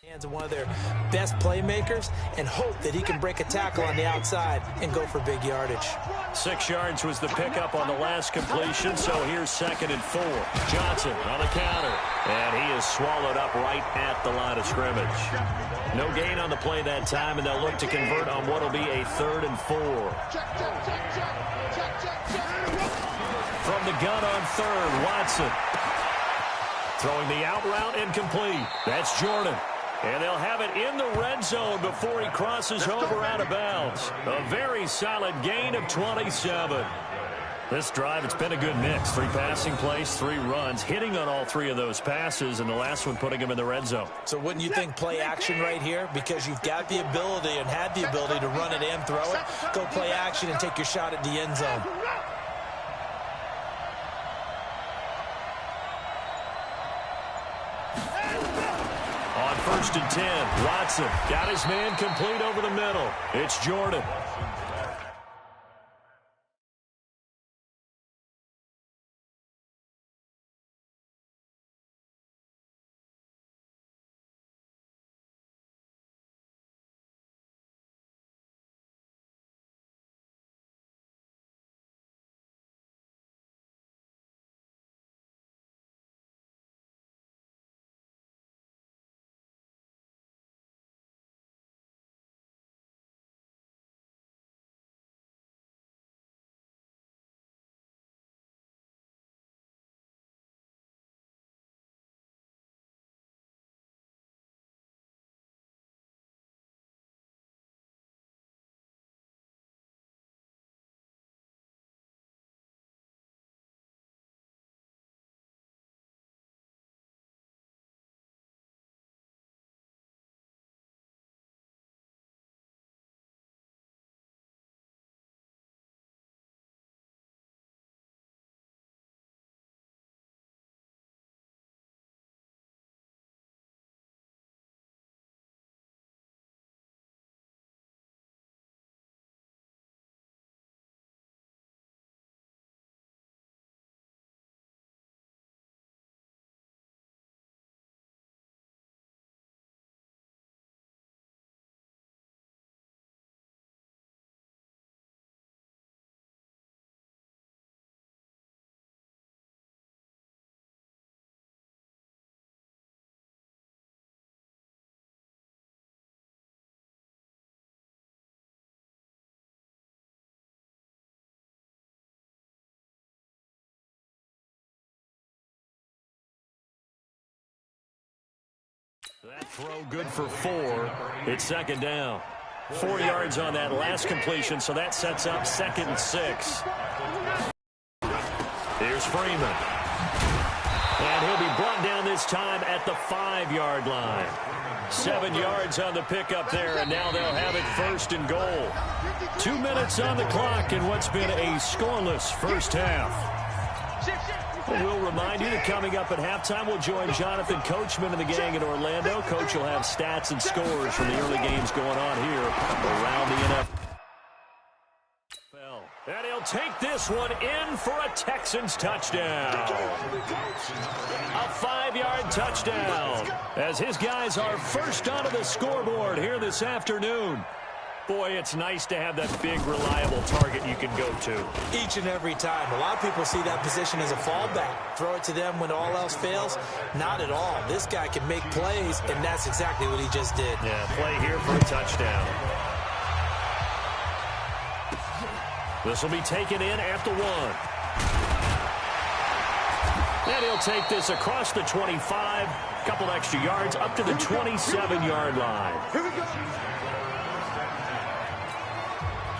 hands of one of their best playmakers and hope that he can break a tackle on the outside and go for big yardage. 6 yards was the pickup on the last completion, so here's 2nd and 4. Johnson on the counter, and he is swallowed up right at the line of scrimmage. No gain on the play that time, and they'll look to convert on what will be a 3rd and 4. From the gun on 3rd, Watson. Throwing the out route incomplete. That's Jordan. And they'll have it in the red zone before he crosses over out of bounds. A very solid gain of 27. This drive, it's been a good mix. 3 passing plays, 3 runs, hitting on all 3 of those passes, and the last one putting him in the red zone. So wouldn't you think play action right here? Because you've got the ability and had the ability to run it and throw it. Go play action and take your shot at the end zone. On 1st and 10, Watson got his man complete over the middle. It's Jordan. That throw good for 4. It's 2nd down. 4 yards on that last completion, so that sets up 2nd and 6. Here's Freeman. And he'll be brought down this time at the 5-yard line. 7 yards on the pickup there, and now they'll have it 1st and goal. 2 minutes on the clock in what's been a scoreless first half. We'll remind you that coming up at halftime, we'll join Jonathan Coachman and the gang in Orlando. Coach will have stats and scores from the early games going on here around the NFL. And he'll take this one in for a Texans touchdown. A 5-yard touchdown as his guys are first onto the scoreboard here this afternoon. Boy, it's nice to have that big, reliable target you can go to. Each and every time. A lot of people see that position as a fallback. Throw it to them when all else fails. Not at all. This guy can make plays, and that's exactly what he just did. Yeah, play here for a touchdown. This will be taken in at the 1. And he'll take this across the 25. Couple extra yards up to the 27-yard line. Here we go.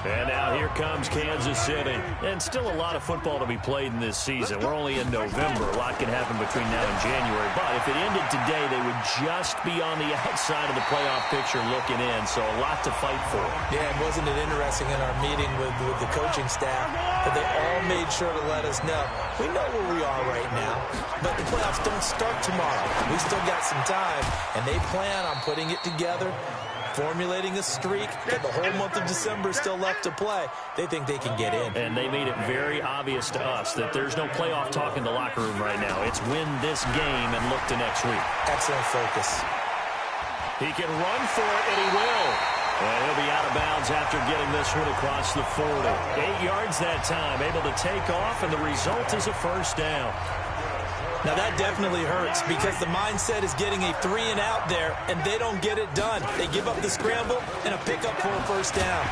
And now here comes Kansas City. And still a lot of football to be played in this season. We're only in November. A lot can happen between now and January. But if it ended today, they would just be on the outside of the playoff picture looking in. So a lot to fight for. Yeah, and wasn't it interesting in our meeting with the coaching staff that they all made sure to let us know. We know where we are right now, but the playoffs don't start tomorrow. We still got some time, and they plan on putting it together, formulating a streak, that the whole month of December is still left to play. They think they can get in. And they made it very obvious to us that there's no playoff talk in the locker room right now. It's win this game and look to next week. Excellent focus. He can run for it, and he will. And he'll be out of bounds after getting this one across the 40. 8 yards that time, able to take off, and the result is a first down. Now that definitely hurts because the mindset is getting a 3-and-out there, and they don't get it done. They give up the scramble and a pickup for a first down.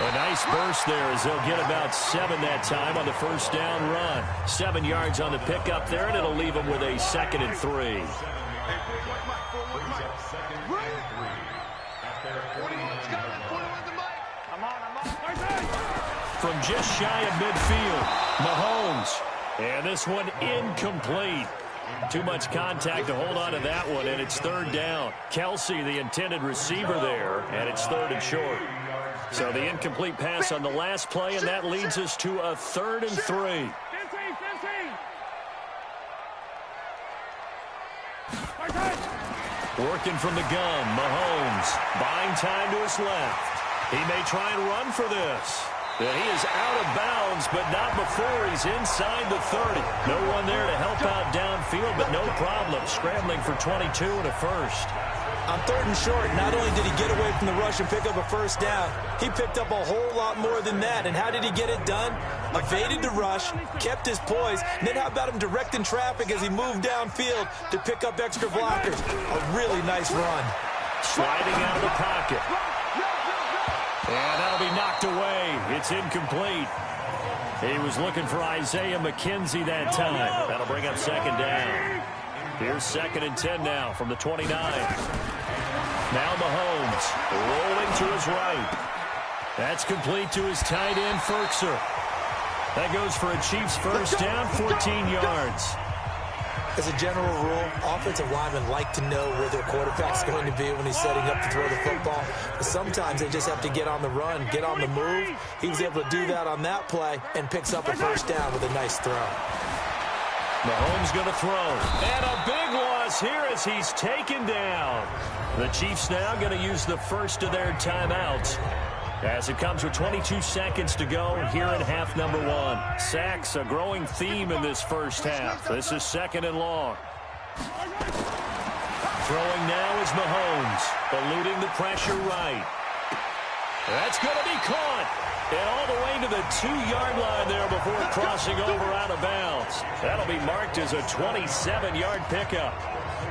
A nice burst there as they'll get about 7 that time on the first down run. 7 yards on the pickup there, and it'll leave them with a 2nd and 3. from just shy of midfield. Mahomes. And this one incomplete. Too much contact to hold on to that one, and it's third down. Kelsey, the intended receiver there, and it's third and short. So the incomplete pass on the last play, and that leads us to a 3rd and 3. Working from the gun, Mahomes buying time to his left. He may try and run for this. He is out of bounds, but not before he's inside the 30. No one there to help out downfield, but no problem. Scrambling for 22 and a first. On 3rd and short, not only did he get away from the rush and pick up a first down, he picked up a whole lot more than that. And how did he get it done? Evaded the rush, kept his poise, and then how about him directing traffic as he moved downfield to pick up extra blockers? A really nice run. Sliding out of the pocket. And that'll be knocked away. It's incomplete. He was looking for Isaiah McKenzie that time. That'll bring up 2nd down. Here's 2nd and 10 now from the 29. Now Mahomes rolling to his right. That's complete to his tight end, Ferkser. That goes for a Chiefs first down, 14 yards. As a general rule, offensive linemen like to know where their quarterback's going to be when he's setting up to throw the football. But sometimes they just have to get on the run, get on the move. He was able to do that on that play and picks up a first down with a nice throw. Mahomes going to throw. And a big loss here as he's taken down. The Chiefs now going to use the first of their timeouts, as it comes with 22 seconds to go here in half number 1. Sacks, a growing theme in this first half. This is 2nd and long. Throwing now is Mahomes, eluding the pressure right. That's going to be caught. And all the way to the 2-yard line there before crossing over out of bounds. That'll be marked as a 27-yard pickup.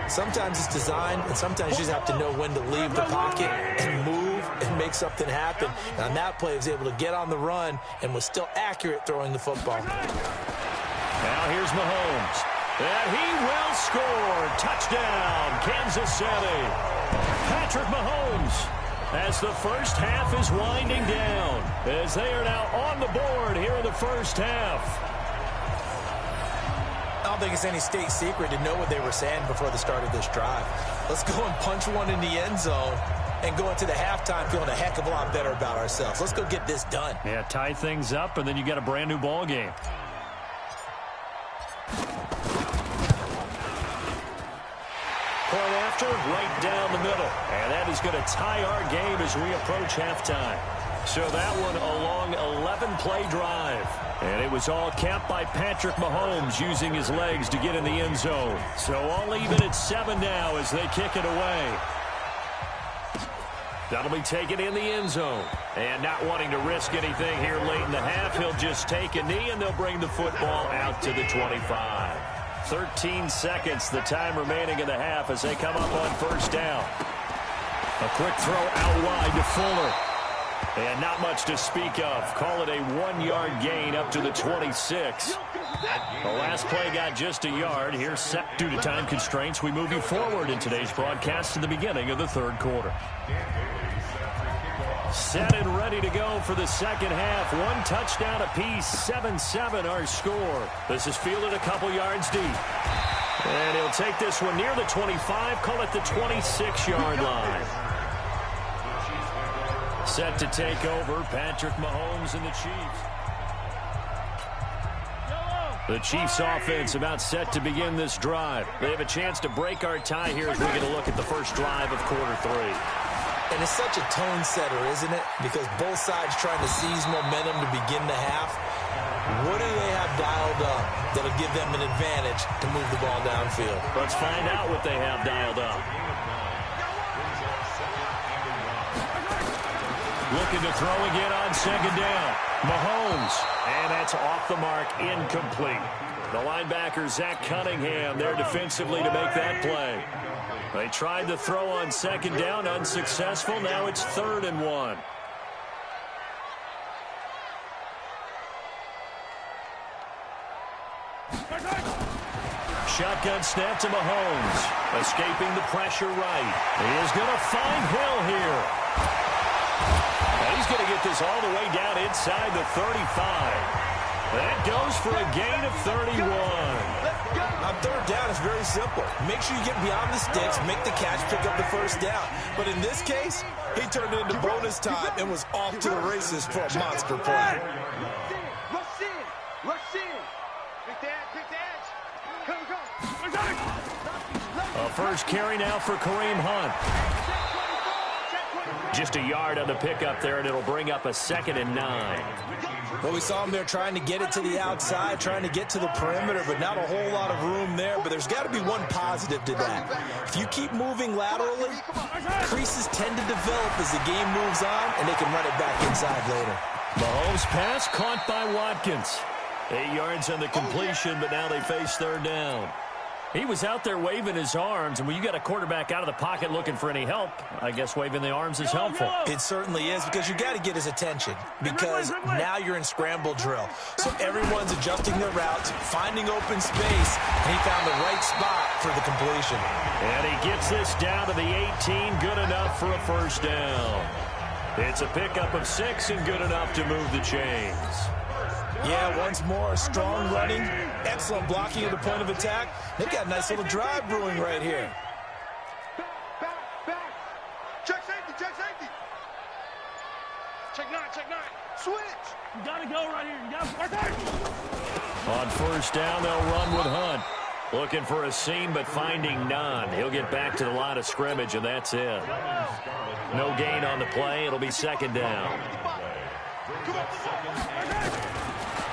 Sometimes it's designed, and sometimes you just have to know when to leave the pocket and move and make something happen. And on that play, he was able to get on the run and was still accurate throwing the football. Now here's Mahomes. And he will score. Touchdown, Kansas City. Patrick Mahomes, as the first half is winding down, as they are now on the board here in the first half. I don't think it's any state secret to know what they were saying before the start of this drive. Let's go and punch one in the end zone and go into the halftime feeling a heck of a lot better about ourselves. Let's go get this done. Yeah, tie things up, and then you get a brand new ball game. Point after, right down the middle. And that is going to tie our game as we approach halftime. So that one a long 11-play drive. And it was all capped by Patrick Mahomes using his legs to get in the end zone. So all even at 7 now as they kick it away. That'll be taken in the end zone. And not wanting to risk anything here late in the half, he'll just take a knee and they'll bring the football out to the 25. 13 seconds, the time remaining in the half as they come up on first down. A quick throw out wide to Fuller. And not much to speak of. Call it a 1-yard gain up to the 26. The last play got just a yard. Here's set due to time constraints. We move you forward in today's broadcast to the beginning of the 3rd quarter. Set and ready to go for the second half. 1 touchdown apiece, 7-7 our score. This is fielded a couple yards deep. And he'll take this one near the 25, call it the 26-yard line. Set to take over, Patrick Mahomes and the Chiefs. The Chiefs offense about set to begin this drive. They have a chance to break our tie here as we get a look at the first drive of quarter 3. And it's such a tone setter, isn't it? Because both sides trying to seize momentum to begin the half. What do they have dialed up that'll give them an advantage to move the ball downfield? Let's find out what they have dialed up. Looking to throw again on second down. Mahomes. And that's off the mark, incomplete. The linebacker, Zach Cunningham, there defensively to make that play. They tried to throw on second down, unsuccessful. Now it's 3rd and 1. Shotgun snap to Mahomes. Escaping the pressure right. He is going to find Hill here. And he's going to get this all the way down inside the 35. That goes for a gain of 31. On third down, it's very simple. Make sure you get beyond the sticks, make the catch, pick up the first down. But in this case, he turned it into bonus time and was off to the races for a monster play. Rush in. Rush in. Pick the edge. Go. A first carry now for Kareem Hunt. Just a yard on the pickup there, and it'll bring up a 2nd and 9. Well, we saw him there trying to get it to the outside, trying to get to the perimeter, but not a whole lot of room there. But there's got to be one positive to that. If you keep moving laterally, creases tend to develop as the game moves on, and they can run it back inside later. Mahomes' pass caught by Watkins. 8 yards on the completion, but now they face third down. He was out there waving his arms, and when you got a quarterback out of the pocket looking for any help, I guess waving the arms is helpful. It certainly is, because you got to get his attention, because now you're in scramble drill. So everyone's adjusting their routes, finding open space, and he found the right spot for the completion. And he gets this down to the 18, good enough for a first down. It's a pickup of 6 and good enough to move the chains. Yeah, once more, strong running, excellent blocking at the point of attack. They've got a nice little drive brewing right here. Back. Check safety. Check 9. Switch. You got to go right here. You got to right there. On first down, they'll run with Hunt. Looking for a seam, but finding none. He'll get back to the line of scrimmage, and that's it. No gain on the play. It'll be 2nd down.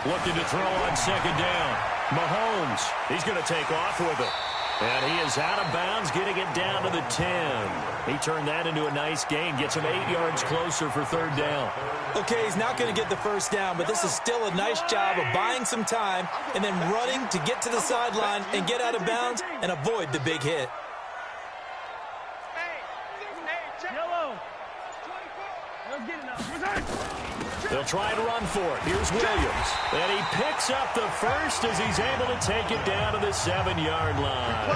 Looking to throw on 2nd down. Mahomes, he's going to take off with it. And he is out of bounds, getting it down to the 10. He turned that into a nice gain, gets him 8 yards closer for third down. Okay, he's not going to get the first down, but this is still a nice job of buying some time and then running to get to the sideline and get out of bounds and avoid the big hit. Yellow. Let's get it now. They'll try to run for it. Here's Williams. And he picks up the first as he's able to take it down to the 7-yard line.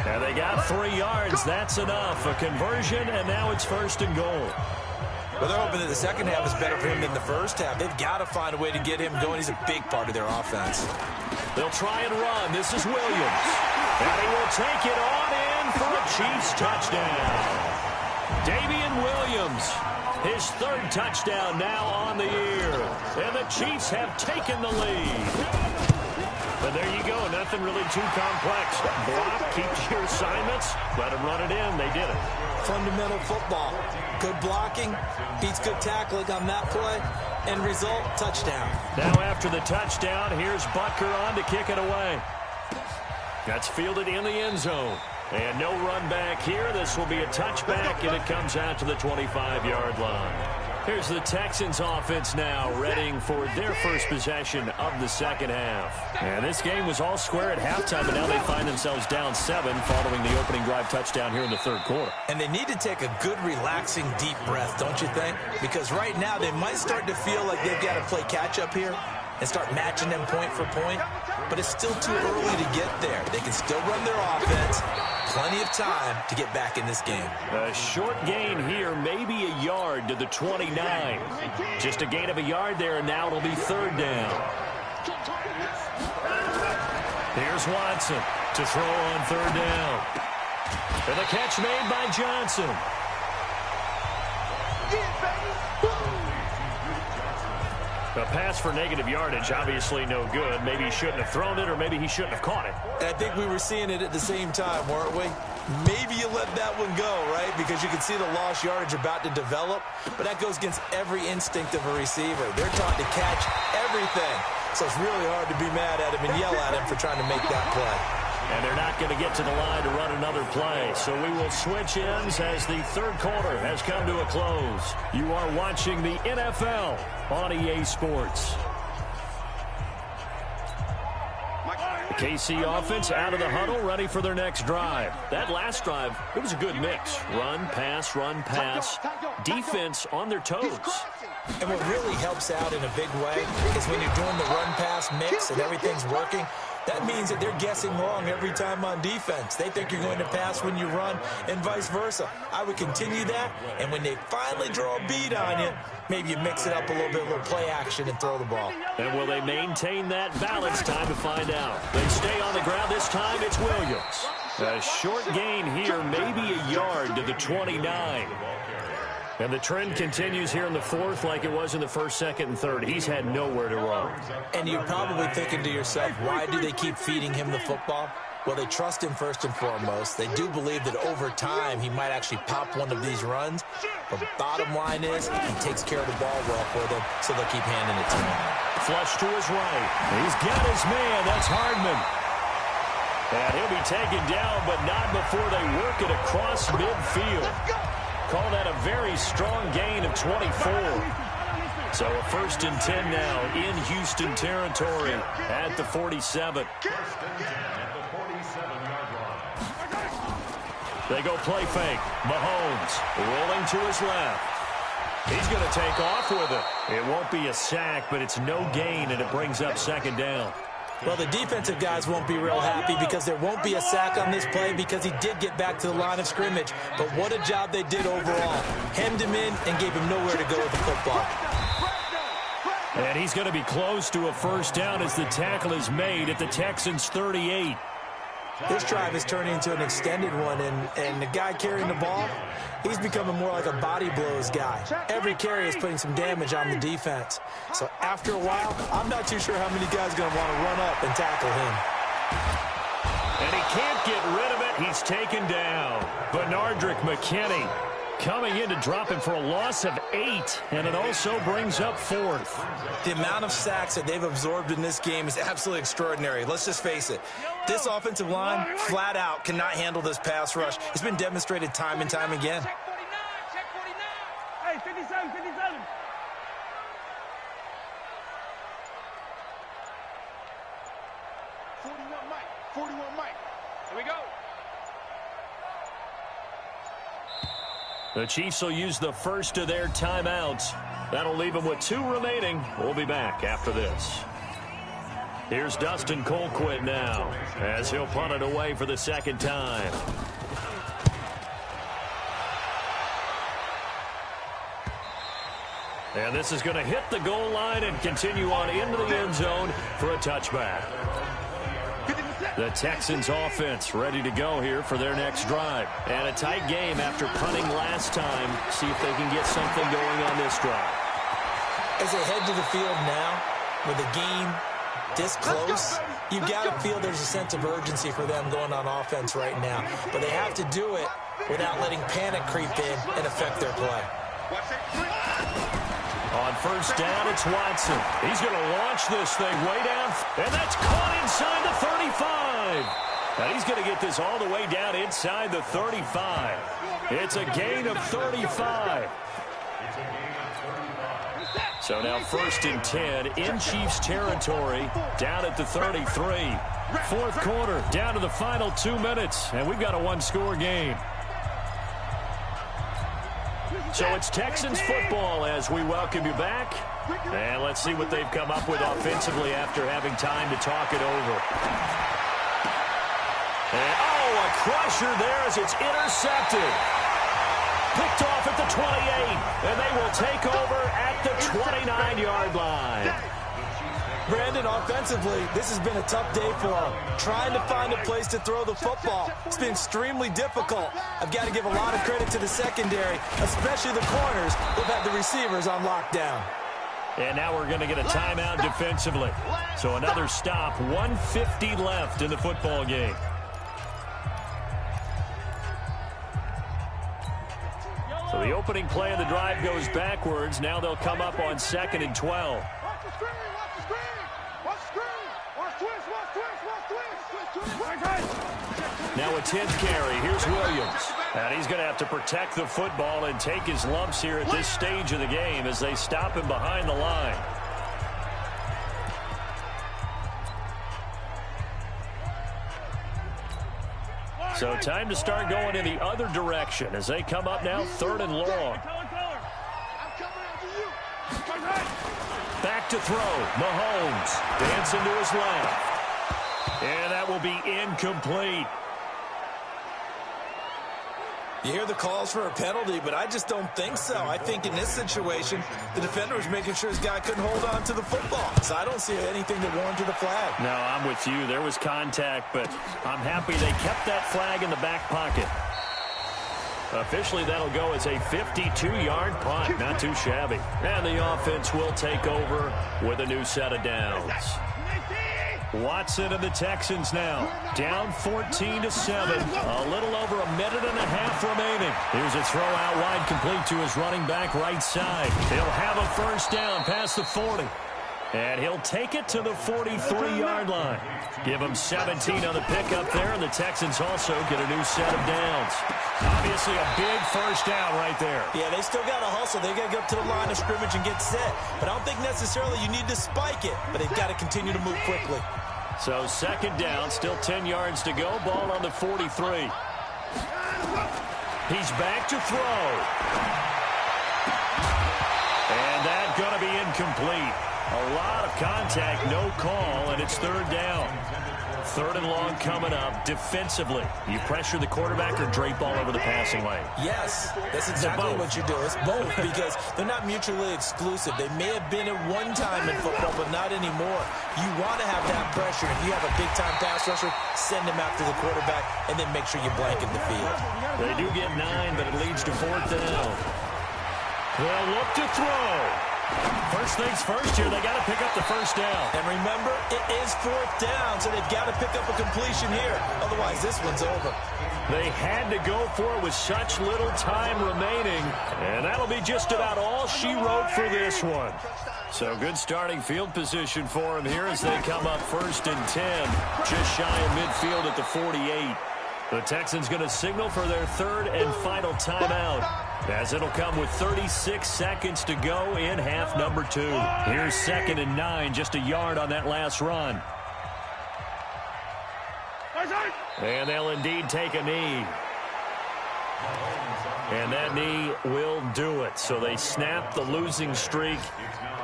And they got 3 yards. That's enough. A conversion, and now it's 1st and goal. Well, they're hoping that the second half is better for him than the first half. They've got to find a way to get him going. He's a big part of their offense. They'll try and run. This is Williams. And he will take it on in for a Chiefs touchdown. Damian Williams. His 3rd touchdown now on the year. And the Chiefs have taken the lead. And there you go. Nothing really too complex. Block, keep your assignments, let them run it in. They did it. Fundamental football. Good blocking, beats good tackling on that play. End result, touchdown. Now after the touchdown, here's Butker on to kick it away. That's fielded in the end zone. And no run back here. This will be a touchback, and it comes out to the 25-yard line. Here's the Texans offense now, readying for their first possession of the second half. And this game was all square at halftime, but now they find themselves down 7 following the opening drive touchdown here in the third quarter. And they need to take a good, relaxing, deep breath, don't you think? Because right now they might start to feel like they've got to play catch-up here and start matching them point for point. But it's still too early to get there. They can still run their offense. Plenty of time to get back in this game. A short gain here, maybe a yard to the 29. Just a gain of a yard there, and now it'll be 3rd down. Here's Watson to throw on 3rd down. And the catch made by Johnson. A pass for negative yardage, obviously no good. Maybe he shouldn't have thrown it, or maybe he shouldn't have caught it. And I think we were seeing it at the same time, weren't we? Maybe you let that one go, right? Because you can see the lost yardage about to develop. But that goes against every instinct of a receiver. They're taught to catch everything. So it's really hard to be mad at him and yell at him for trying to make that play. And they're not going to get to the line to run another play. So we will switch ends as the third quarter has come to a close. You are watching the NFL on EA Sports. KC offense out of the huddle, ready for their next drive. That last drive, it was a good mix. Run, pass, defense on their toes. And what really helps out in a big way is when you're doing the run-pass mix and everything's working, That means that they're guessing wrong every time on defense. They think you're going to pass when you run and vice versa. I would continue that, and when they finally draw a bead on you, maybe you mix it up a little play action and throw the ball. And will they maintain that balance? Time to find out. They stay on the ground. This time it's Williams. A short gain here, maybe a yard to the 29. And the trend continues here in the fourth like it was in the first, second, and third. He's had nowhere to run. And you're probably thinking to yourself, why do they keep feeding him the football? Well, they trust him first and foremost. They do believe that over time he might actually pop one of these runs. But bottom line is he takes care of the ball well for them, so they'll keep handing it to him. Flush to his right. He's got his man. That's Hardman. And he'll be taken down, but not before they work it across midfield. Call that a very strong gain of 24. So a 1st and 10 now in Houston territory at the 47. They go play fake. Mahomes rolling to his left. He's going to take off with it. It won't be a sack, but it's no gain, and it brings up 2nd down. Well, the defensive guys won't be real happy because there won't be a sack on this play because he did get back to the line of scrimmage. But what a job they did overall. Hemmed him in and gave him nowhere to go with the football. And he's going to be close to a 1st down as the tackle is made at the Texans' 38. This drive is turning into an extended one, and the guy carrying the ball, he's becoming more like a body blows guy. Every carry is putting some damage on the defense. So after a while, I'm not too sure how many guys are going to want to run up and tackle him. And he can't get rid of it. He's taken down. Benardrick McKinney coming in to drop him for a loss of 8, and it also brings up 4th. The amount of sacks that they've absorbed in this game is absolutely extraordinary. Let's just face it. This offensive line, flat out, cannot handle this pass rush. It's been demonstrated time and time again. Check 49, check 49. Hey, 57, 57. 41 Mike, 41 Mike. Here we go. The Chiefs will use the first of their timeouts. That'll leave them with 2 remaining. We'll be back after this. Here's Dustin Colquitt now as he'll punt it away for the 2nd time. And this is going to hit the goal line and continue on into the end zone for a touchback. The Texans offense ready to go here for their next drive. And a tight game after punting last time. See if they can get something going on this drive. As they head to the field now, with the game this close, you've got to feel there's a sense of urgency for them going on offense right now. But they have to do it without letting panic creep in and affect their play. On 1st down, it's Watson. He's going to launch this thing way down, and that's caught inside the 35. And he's going to get this all the way down inside the 35. It's a gain of 35. So now 1st and 10 in Chiefs territory, down at the 33. 4th quarter, down to the final 2 minutes, and we've got a 1-score game. So it's Texans football as we welcome you back. And let's see what they've come up with offensively after having time to talk it over. And, a crusher there as it's intercepted. Picked off at the 28, and they will take over at the 29-yard line. Brandon, offensively, this has been a tough day for them. Trying to find a place to throw the football. It's been extremely difficult. I've got to give a lot of credit to the secondary, especially the corners. They've had the receivers on lockdown. And now we're going to get a timeout defensively. So another stop, 1:50 left in the football game. So the opening play of the drive goes backwards. Now they'll come up on 2nd and 12. Now a 10th carry. Here's Williams. And he's going to have to protect the football and take his lumps here at this stage of the game as they stop him behind the line. So time to start going in the other direction as they come up now 3rd and long. Back to throw. Mahomes dancing to his left. And that will be incomplete. You hear the calls for a penalty, but I just don't think so. I think in this situation, the defender was making sure his guy couldn't hold on to the football. So I don't see anything that warranted a flag. No, I'm with you. There was contact, but I'm happy they kept that flag in the back pocket. Officially, that'll go as a 52-yard punt. Not too shabby. And the offense will take over with a new set of downs. Watson and the Texans now down 14-7. A little over a minute and a half remaining. Here's a throw out wide, complete to his running back right side. He'll have a first down past the 40. And he'll take it to the 43-yard line. Give him 17 on the pickup there, and the Texans also get a new set of downs. Obviously a big first down right there. Yeah, they still got to hustle. They got to get up to the line of scrimmage and get set. But I don't think necessarily you need to spike it, but they've got to continue to move quickly. So second down, still 10 yards to go. Ball on the 43. He's back to throw. And that's going to be incomplete. A lot of contact, no call, and it's third down. Third and long coming up defensively. You pressure the quarterback or drape all over the passing lane? Yes, that's exactly what you do. It's both because they're not mutually exclusive. They may have been at one time in football, but not anymore. You want to have that pressure. If you have a big-time pass rusher, send him after the quarterback, and then make sure you blanket the field. They do get 9, but it leads to fourth down. They'll look to throw. First things first here, they got to pick up the first down. And remember, it is fourth down, so they've got to pick up a completion here. Otherwise, this one's over. They had to go for it with such little time remaining, and that'll be just about all she wrote for this one. So good starting field position for them here as they come up first and 10, just shy of midfield at the 48. The Texans going to signal for their third and final timeout, as it'll come with 36 seconds to go in half number 2. Here's 2nd and 9, just a yard on that last run. And they'll indeed take a knee. And that knee will do it. So they snap the losing streak.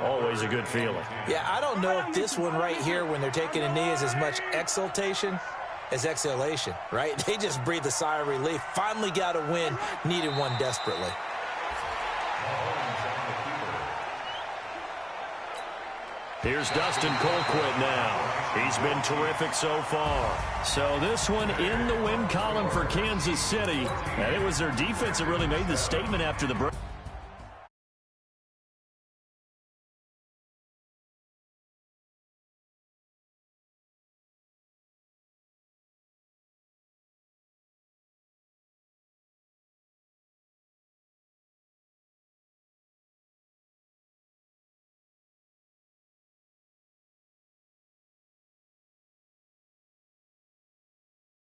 Always a good feeling. Yeah, I don't know if this one right here, when they're taking a knee, is as much exultation as exhalation, right? They just breathe a sigh of relief. Finally got a win, needed one desperately. Here's Dustin Colquitt now. He's been terrific so far. So this one in the win column for Kansas City. And it was their defense that really made the statement after the break.